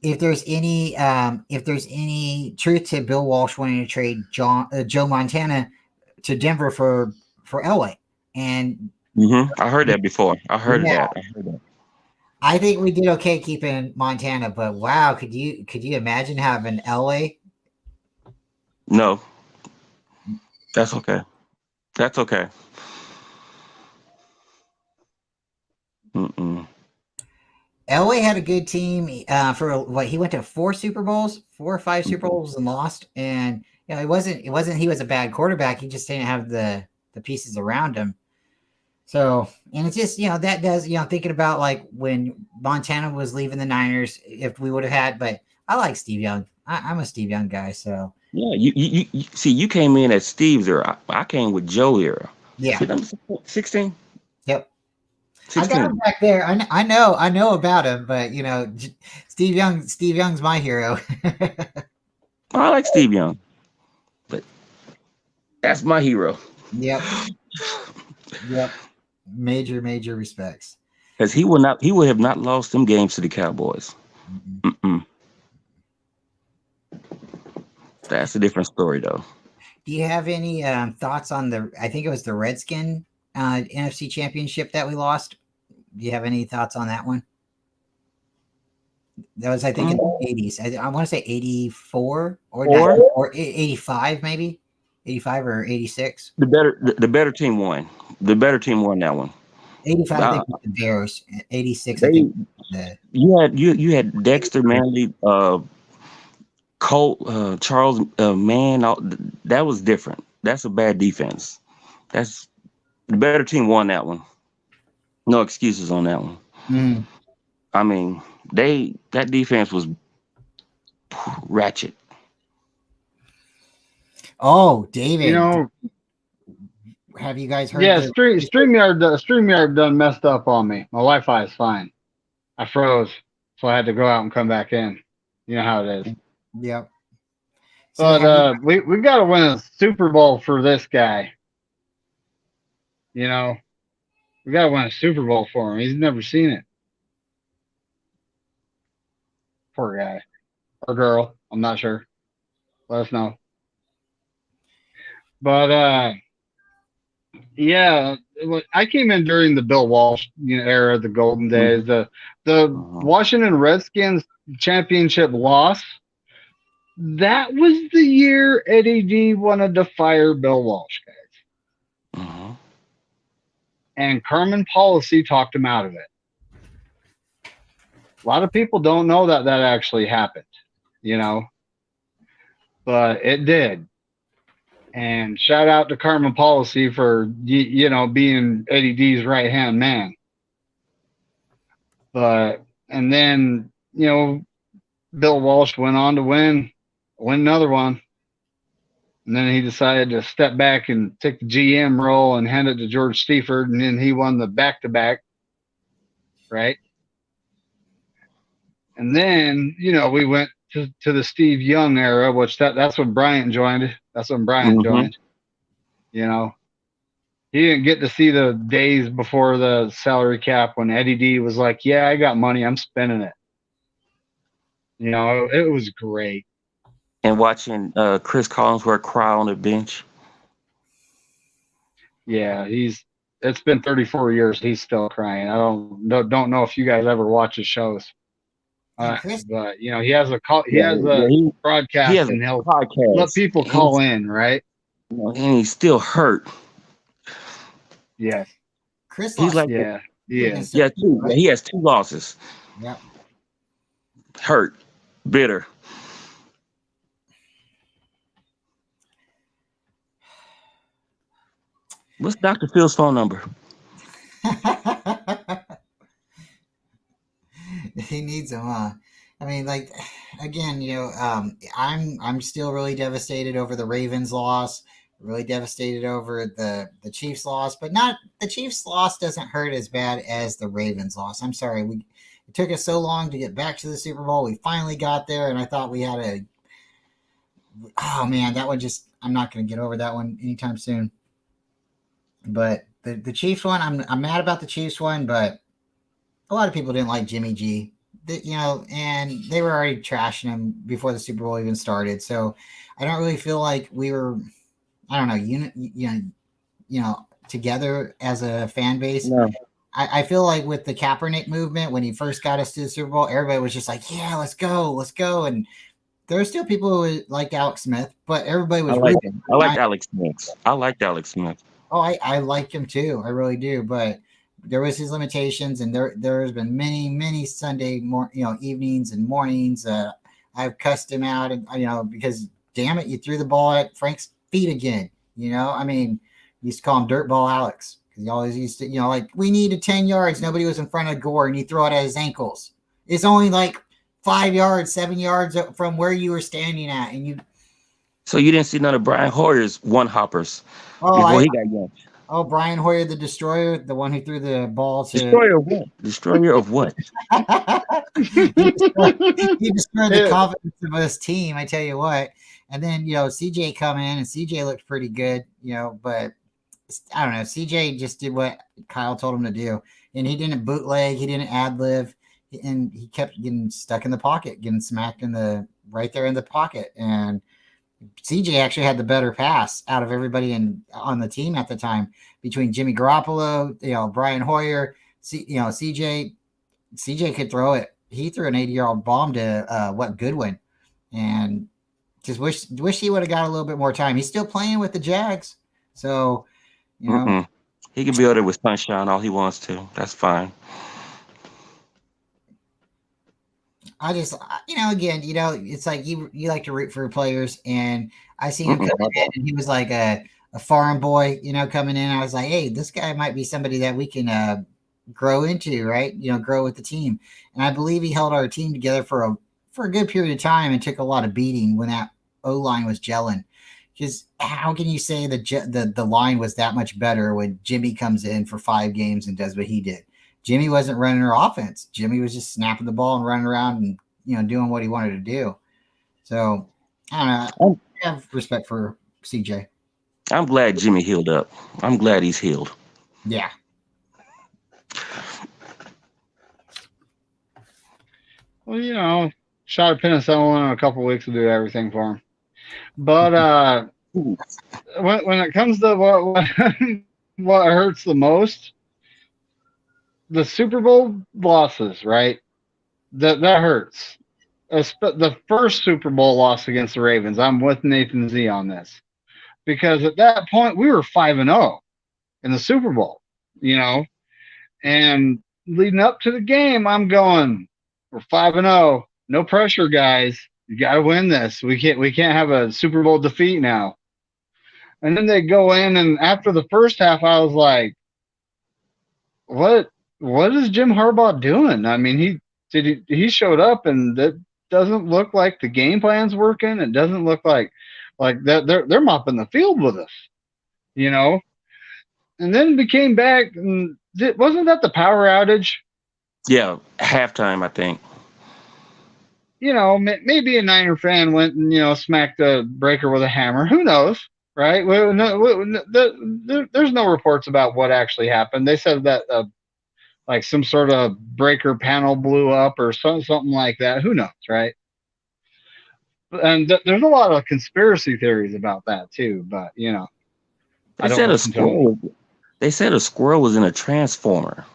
S3: if there's any truth to Bill Walsh wanting to trade Joe Montana to Denver for LA. And
S2: I heard that before. I heard of
S3: yeah,
S2: that. I heard that.
S3: I think we did okay keeping Montana, but wow, could you imagine having LA?
S2: No, that's okay. That's okay. Mm-mm.
S3: LA had a good team for what he went to 4 or 5 Super Bowls and lost. And it wasn't he was a bad quarterback. He just didn't have the pieces around him. So, and it's just, that does, thinking about like when Montana was leaving the Niners, if we would have had, but I like Steve Young. I'm a Steve Young guy. So,
S2: Yeah, you see, you came in at Steve's era. I came with Joe era.
S3: yeah.
S2: See, number 16?
S3: Yep. I got
S2: 16.
S3: him back there. I know about him, but Steve Young's my hero.
S2: I like Steve Young, but that's my hero
S3: Yep. Yep. Major respects.
S2: because he would have not lost them games to the Cowboys. Mm-mm. That's a different story, though.
S3: Do you have any thoughts on I think it was the Redskin NFC Championship that we lost? Do you have any thoughts on that one? That was, I think, in the 80s. I want to say 84 or 85, maybe 85 or 86.
S2: The better team won. The better team won that one.
S3: 85, I think, was the Bears. 86, I
S2: They
S3: think.
S2: you had Dexter Manley, Colt, Charles Mann. That was different. That's a bad defense. That's the better team won that one. No excuses on that one.
S3: Mm.
S2: I mean, that defense was ratchet.
S3: Oh, David,
S1: You
S3: have you guys heard?
S1: yeah, StreamYard done messed up on me. My Wi-Fi is fine. I froze, so I had to go out and come back in. You know how it is.
S3: Yep. So
S1: But we got to win a Super Bowl for this guy. We got to win a Super Bowl for him. He's never seen it. Poor guy or girl. I'm not sure. Let us know. But yeah, I came in during the Bill Walsh era, the golden days. The Washington Redskins championship loss. That was the year Eddie D wanted to fire Bill Walsh, guys. And Carmen Policy talked him out of it. A lot of people don't know that actually happened, but it did. And shout out to Carmen Policy for being Eddie D's right hand man. And then Bill Walsh went on to win another one. And then he decided to step back and take the GM role and hand it to George Stieford, and then he won the back-to-back, right? And then, we went to the Steve Young era, which that's when Bryant joined. That's when Bryant joined. He didn't get to see the days before the salary cap when Eddie D was like, yeah, I got money, I'm spending it. It was great.
S2: And watching Chris Collinsworth cry on the bench.
S1: Yeah, it's been 34 years. He's still crying. I don't know if you guys ever watch his shows. But he has a broadcast, and he'll let people call in, right?
S2: And he's still hurt.
S1: Yes.
S3: Chris,
S2: he's like,
S1: yeah,
S2: two. Right? He has 2 losses.
S3: Yep.
S2: Hurt, bitter. What's Dr. Phil's phone number?
S3: He needs him, huh? I mean, like, again, I'm still really devastated over the Ravens loss. Really devastated over the Chiefs loss, but not the Chiefs loss doesn't hurt as bad as the Ravens loss. I'm sorry, it took us so long to get back to the Super Bowl. We finally got there, and I thought we had oh man, that one I'm not going to get over that one anytime soon. But the Chiefs one, I'm mad about the Chiefs one, but a lot of people didn't like Jimmy G, and they were already trashing him before the Super Bowl even started. So I don't really feel like we were, I don't know, together as a fan base.
S2: No.
S3: I feel like with the Kaepernick movement, when he first got us to the Super Bowl, everybody was just like, yeah, let's go. And there are still people who liked Alex Smith, but everybody was
S2: I like Alex Smith. I liked Alex Smith.
S3: Oh, I like him too. I really do. But there was his limitations, and there's been many Sunday evenings and mornings. I've cussed him out, and because damn it, you threw the ball at Frank's feet again. I mean, used to call him Dirtball Alex because he always used to, like, we needed 10 yards. Nobody was in front of Gore, and you throw it at his ankles. It's only like 5 yards, 7 yards from where you were standing at, and you.
S2: So you didn't see none of Brian Hoyer's one hoppers before he got young.
S3: Oh, Brian Hoyer, the Destroyer, the one who threw the ball to.
S2: Destroyer of what? Destroyer of what?
S3: he destroyed the confidence of his team, I tell you what. And then, CJ come in, and CJ looked pretty good, but I don't know. CJ just did what Kyle told him to do. And he didn't bootleg, he didn't ad-lib, and he kept getting stuck in the pocket, getting smacked right there in the pocket. And CJ actually had the better pass out of everybody on the team at the time between Jimmy Garoppolo, Brian Hoyer, CJ could throw it. He threw an 80-yard bomb to Goodwin, and just wish he would have got a little bit more time. He's still playing with the Jags, so he
S2: can be out there with sunshine all he wants to. That's fine.
S3: I just, again, it's like you like to root for players, and I see him coming in, and he was like a foreign boy, coming in. I was like, hey, this guy might be somebody that we can grow into, right? Grow with the team. And I believe he held our team together for a good period of time and took a lot of beating when that O-line was gelling. Because how can you say the line was that much better when Jimmy comes in for 5 games and does what he did? Jimmy wasn't running our offense. Jimmy was just snapping the ball and running around and, doing what he wanted to do. So, I don't know. I have respect for CJ.
S2: I'm glad Jimmy healed up. I'm glad he's healed.
S3: Yeah.
S1: Well, Shot of penicillin in a couple weeks will do everything for him. But when it comes to what hurts the most, the Super Bowl losses, right? That hurts. The first Super Bowl loss against the Ravens, I'm with Nathan Z on this, because at that point we were 5-0 in the Super Bowl, and leading up to the game, I'm going, we're 5-0, no pressure, guys. You got to win this. We can't have a Super Bowl defeat now. And then they go in, and after the first half, I was like, what is Jim Harbaugh doing? I mean, he showed up, and that doesn't look like the game plan's working. It doesn't look like that they're mopping the field with us, And then we came back, and wasn't that the power outage?
S2: Yeah, halftime, I think.
S1: Maybe a Niner fan went and smacked the breaker with a hammer. Who knows, right? There's no reports about what actually happened. They said that like some sort of breaker panel blew up or something like that. Who knows, right? And there's a lot of conspiracy theories about that too. But
S2: They said a squirrel. They said a squirrel was in a transformer.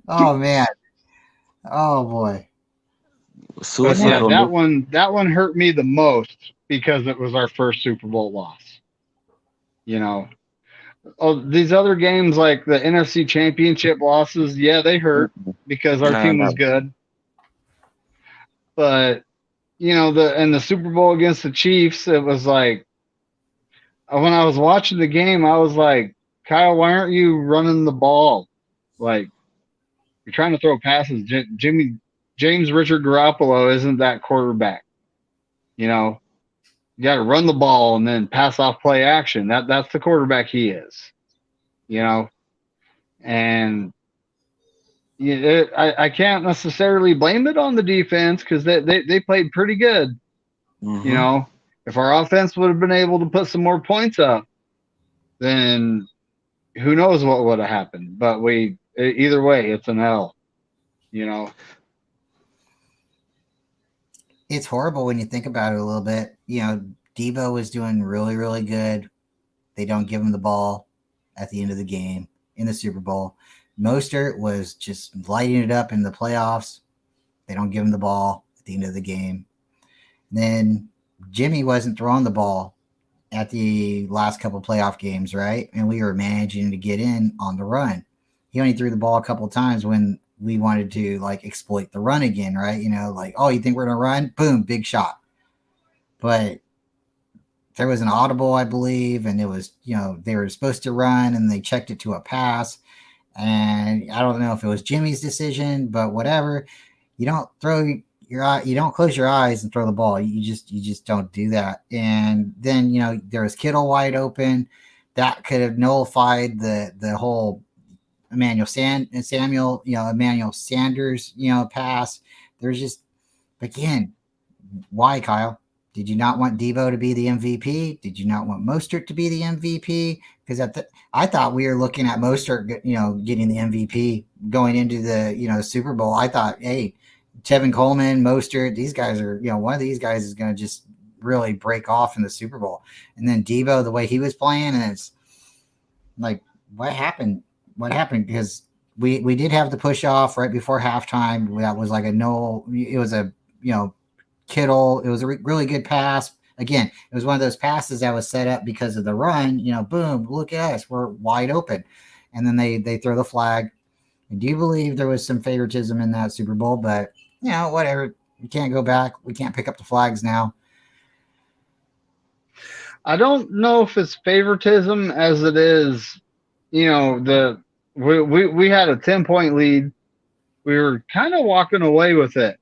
S3: Oh man. Oh boy.
S1: Yeah, that one hurt me the most because it was our first Super Bowl loss. These other games like the NFC Championship losses, yeah, they hurt because our team was good. But the Super Bowl against the Chiefs, it was like, when I was watching the game, I was like, Kyle, why aren't you running the ball? Like, you're trying to throw passes. James Richard Garoppolo isn't that quarterback. You got to run the ball and then pass off play action. That's the quarterback he is. And I can't necessarily blame it on the defense because they played pretty good.
S2: Mm-hmm.
S1: If our offense would have been able to put some more points up, then who knows what would have happened. But either way, it's an L.
S3: It's horrible when you think about it a little bit. Debo was doing really, really good. They don't give him the ball at the end of the game in the Super Bowl. Mostert was just lighting it up in the playoffs. They don't give him the ball at the end of the game. Then Jimmy wasn't throwing the ball at the last couple playoff games, right? And we were managing to get in on the run. He only threw the ball a couple times when we wanted to exploit the run again, right? Oh, you think we're going to run? Boom, big shot. But there was an audible, I believe, and it was, they were supposed to run and they checked it to a pass. And I don't know if it was Jimmy's decision, but whatever. You don't you don't close your eyes and throw the ball. You just don't do that. And then, there was Kittle wide open. That could have nullified the whole Emmanuel Sanders, pass. There's just, again, why, Kyle? Did you not want Debo to be the MVP? Did you not want Mostert to be the MVP? Because I thought we were looking at Mostert, getting the MVP going into the, Super Bowl. I thought, hey, Tevin Coleman, Mostert, these guys are, one of these guys is going to just really break off in the Super Bowl. And then Debo, the way he was playing, and it's like, what happened? What happened? Because we did have the push off right before halftime. That was it was a, Kittle. It was a really good pass. Again, it was one of those passes that was set up because of the run. Boom, look at us, we're wide open. And then they throw the flag. I do believe there was some favoritism in that Super Bowl, but whatever. We can't go back. We can't pick up the flags now.
S1: I don't know if it's favoritism as it is, we had a 10-point lead. We were kind of walking away with it.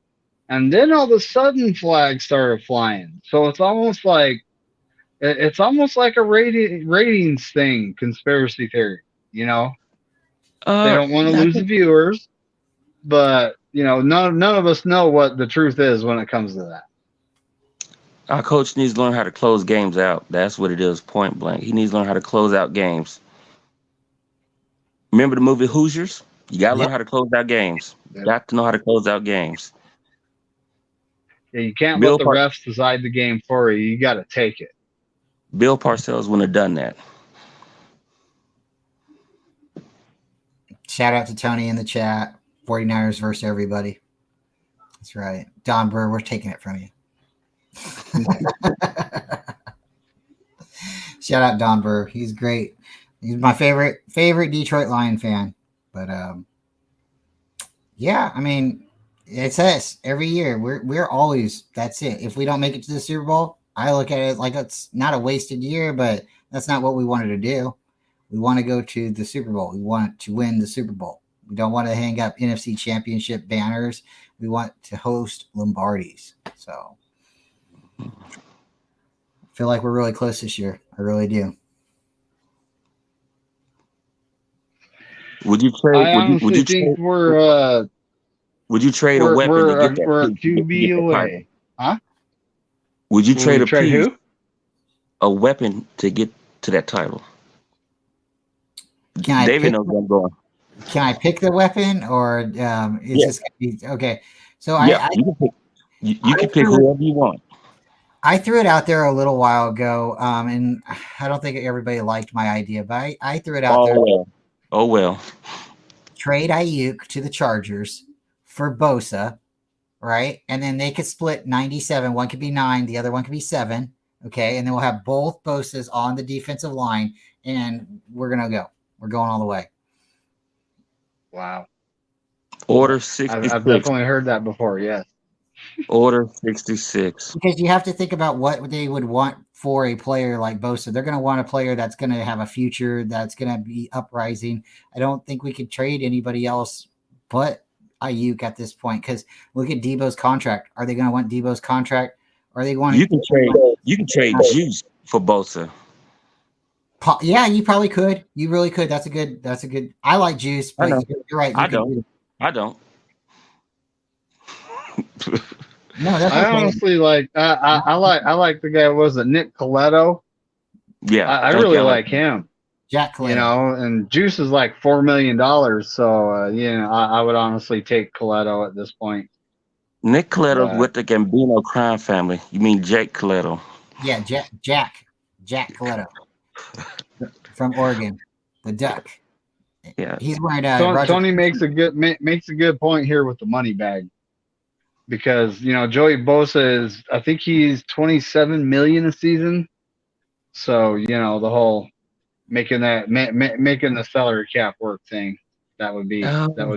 S1: And then all of a sudden flags started flying. So it's almost like a ratings thing, conspiracy theory, They don't want to lose the viewers, but none of us know what the truth is when it comes to that.
S2: Our coach needs to learn how to close games out. That's what it is, point blank. He needs to learn how to close out games. Remember the movie Hoosiers? You gotta learn
S3: Yep.
S2: how to close out games.
S1: Yep.
S2: Got to know how to close out games.
S1: Yeah, you can't
S2: Bill
S1: let the
S2: Par-
S1: refs decide the game for you. You got to take it.
S2: Bill Parcells wouldn't have done that.
S3: Shout out to Tony in the chat. 49ers versus everybody. That's right. Don Burr, we're taking it from you. Shout out Don Burr. He's great. He's my favorite Detroit Lion fan. But yeah, I mean, it's us every year. We're always, that's it. If we don't make it to the Super Bowl, I look at it like it's not a wasted year, but that's not what we wanted to do. We want to go to the Super Bowl. We want to win the Super Bowl. We don't want to hang up NFC Championship banners. We want to host Lombardis. So I feel like we're really close this year. I really do.
S2: Would you trade?
S1: I honestly think
S2: would you trade a weapon to get that?
S1: we're a
S2: to get
S1: QB
S2: that
S1: away.
S2: title?
S1: Huh?
S2: Would you
S1: Will
S2: trade
S1: we trade
S2: piece,
S1: who?
S2: a weapon to get to that title?
S3: Can I
S2: David
S3: pick,
S2: knows where I'm going.
S3: can I pick the weapon, or is
S2: Yeah.
S3: this gonna be okay? So
S2: Yeah, you can pick. You can pick whoever you want.
S3: I threw it out there a little while ago, and I don't think everybody liked my idea, but I threw it out there.
S2: Oh well.
S3: Trade Ayuk to the Chargers for Bosa, right? And then they could split 97. One could be 9, the other one could be 7. Okay. And then we'll have both Bosas on the defensive line, and we're going to go. We're going all the way.
S1: Wow.
S2: Order
S1: I've
S2: 66.
S1: definitely heard that before. Yes.
S2: Order 66.
S3: Because you have to think about what they would want for a player like Bosa. They're going to want a player that's going to have a future, that's going to be uprising. I don't think we could trade anybody else but Ayuk at this point, because look at Debo's contract. Are they going to want Debo's contract? Or are they going
S2: You can trade Juice for Bosa.
S3: Yeah, you probably could. You really could. That's a good. I like Juice, but you're right.
S2: I don't.
S3: No, that's
S1: I
S3: okay.
S1: honestly like. I like the guy. Was it Nick Coletto?
S2: Yeah,
S1: I really like him.
S3: Jack Coletto.
S1: You know, and Juice is like $4 million. So I would honestly take Coletto at this point.
S2: Nick Coletto's with the Gambino crime family. You mean Jake Coletto?
S3: Yeah, Jack Coletto from Oregon, the Duck.
S2: Yeah,
S3: he's wearing.
S1: Tony makes a good point here with the money bag, because Joey Bosa is, I think he's $27 million a season. So the whole making the salary cap work thing, that would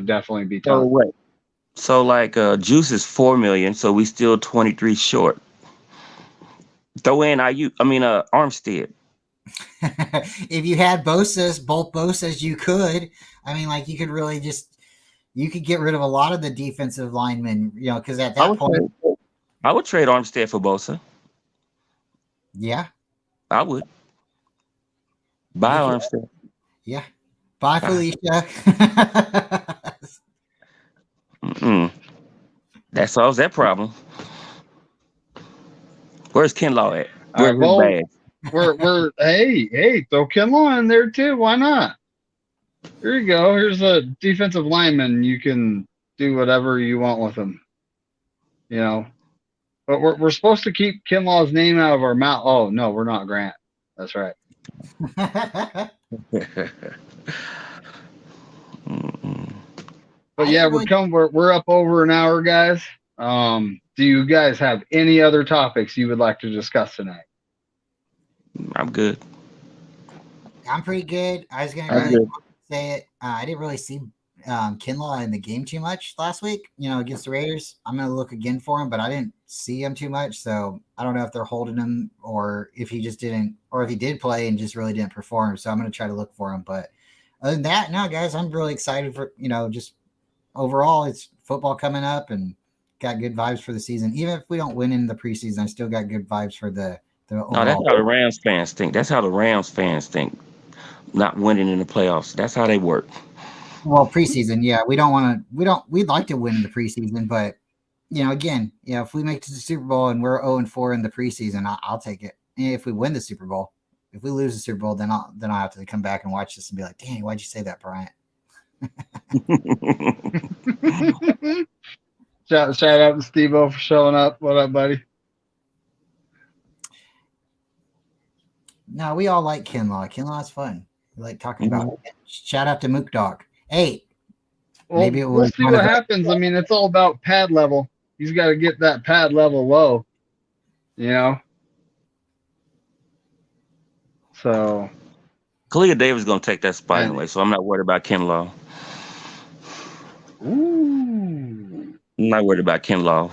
S1: definitely be tough.
S2: So like Juice is $4 million, so we still 23 short. Throw in Armstead.
S3: If you had both Bosas, you could. I mean, like, you could really you could get rid of a lot of the defensive linemen, because at that point,
S2: I would trade Armstead for Bosa.
S3: Yeah,
S2: I would. Bye, Armstead.
S3: Yeah. Bye, Felicia.
S2: That solves that problem. Where's Kinlaw at?
S1: We're hey, throw Kinlaw in there too. Why not? Here you go. Here's a defensive lineman. You can do whatever you want with him. But we're supposed to keep Kinlaw's name out of our mouth. Oh no, we're not, Grant. That's right. But yeah, we're up over an hour, guys. Do you guys have any other topics you would like to discuss tonight?
S2: I'm good.
S3: I'm pretty good. I was gonna say it. I didn't really see Kinlaw in the game too much last week, against the Raiders. I'm gonna look again for him, but I didn't see him too much, so I don't know if they're holding him, or if he just didn't, or if he did play and just really didn't perform. So I'm gonna try to look for him. But other than that, no, guys, I'm really excited for just overall, it's football coming up and got good vibes for the season. Even if we don't win in the preseason, I still got good vibes for the overall.
S2: No, that's how the Rams fans think. Not winning in the playoffs. That's how they work.
S3: Well, preseason, yeah, we'd like to win in the preseason, but again, if we make it to the Super Bowl and we're 0-4 in the preseason, I'll take it. If we win the Super Bowl, if we lose the Super Bowl, then I'll have to come back and watch this and be like, dang, why'd you say that, Bryant?
S1: Shout out to Steve-O for showing up. What up, buddy?
S3: No, we all like Kinlaw. Kinlaw's fun. We like talking about it. Shout out to Mook Dog. Hey,
S1: well,
S3: maybe
S1: we'll see what happens. I mean, it's all about pad level. He's got to get that pad level low, you know? So.
S2: Kalia Davis is going to take that spot anyway, so I'm not worried about Kinlaw.
S1: Ooh.
S2: I'm not worried about Kinlaw.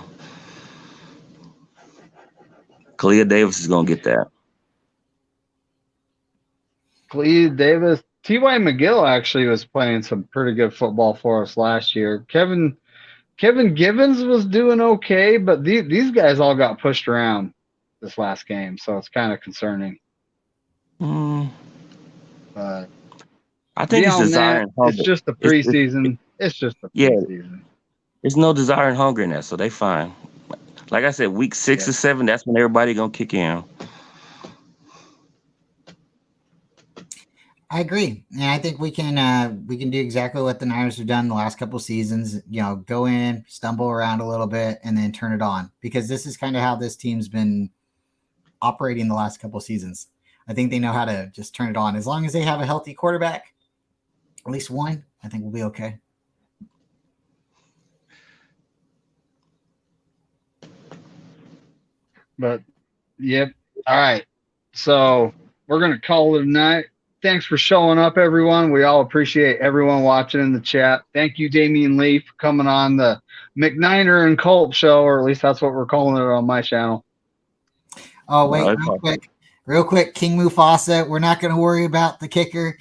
S2: Kalia Davis is going to get that.
S1: Kalia Davis. T.Y. McGill actually was playing some pretty good football for us last year. Kevin Givens was doing okay, but these guys all got pushed around this last game, so it's kind of concerning. But
S2: I think it's desire and hunger.
S1: It's just the preseason. It's just the preseason.
S2: There's no desire and hunger in that, so they fine. Like I said, week 6 or 7, that's when everybody gonna kick in.
S3: I agree, and I think we can do exactly what the Niners have done the last couple of seasons. You know, go in, stumble around a little bit, and then turn it on, because this is kind of how this team's been operating the last couple of seasons. I think they know how to just turn it on. As long as they have a healthy quarterback, at least one, I think we'll be okay.
S1: But, yep. All right. So we're going to call it a night. Thanks for showing up, everyone. We all appreciate everyone watching in the chat. Thank you, Damien Lee, for coming on the McNiner and Culp show, or at least that's what we're calling it on my channel.
S3: Oh, wait, real quick. King Mufasa, we're not going to worry about the kicker.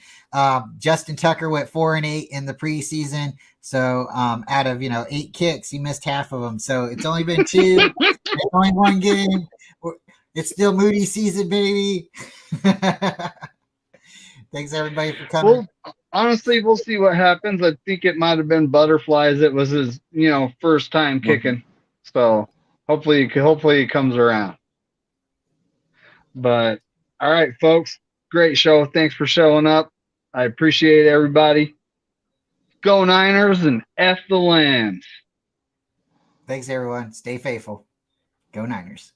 S3: Justin Tucker went 4-8 in the preseason. So out of 8 kicks, he missed half of them. So it's only been 2. It's only 1 game. It's still Moody season, baby. Thanks everybody for coming.
S1: Well, honestly, we'll see what happens. I think it might have been Butterflies. It was his, first time kicking. So hopefully he comes around. But all right, folks, great show. Thanks for showing up. I appreciate everybody. Go Niners and F the Lambs.
S3: Thanks everyone. Stay faithful. Go Niners.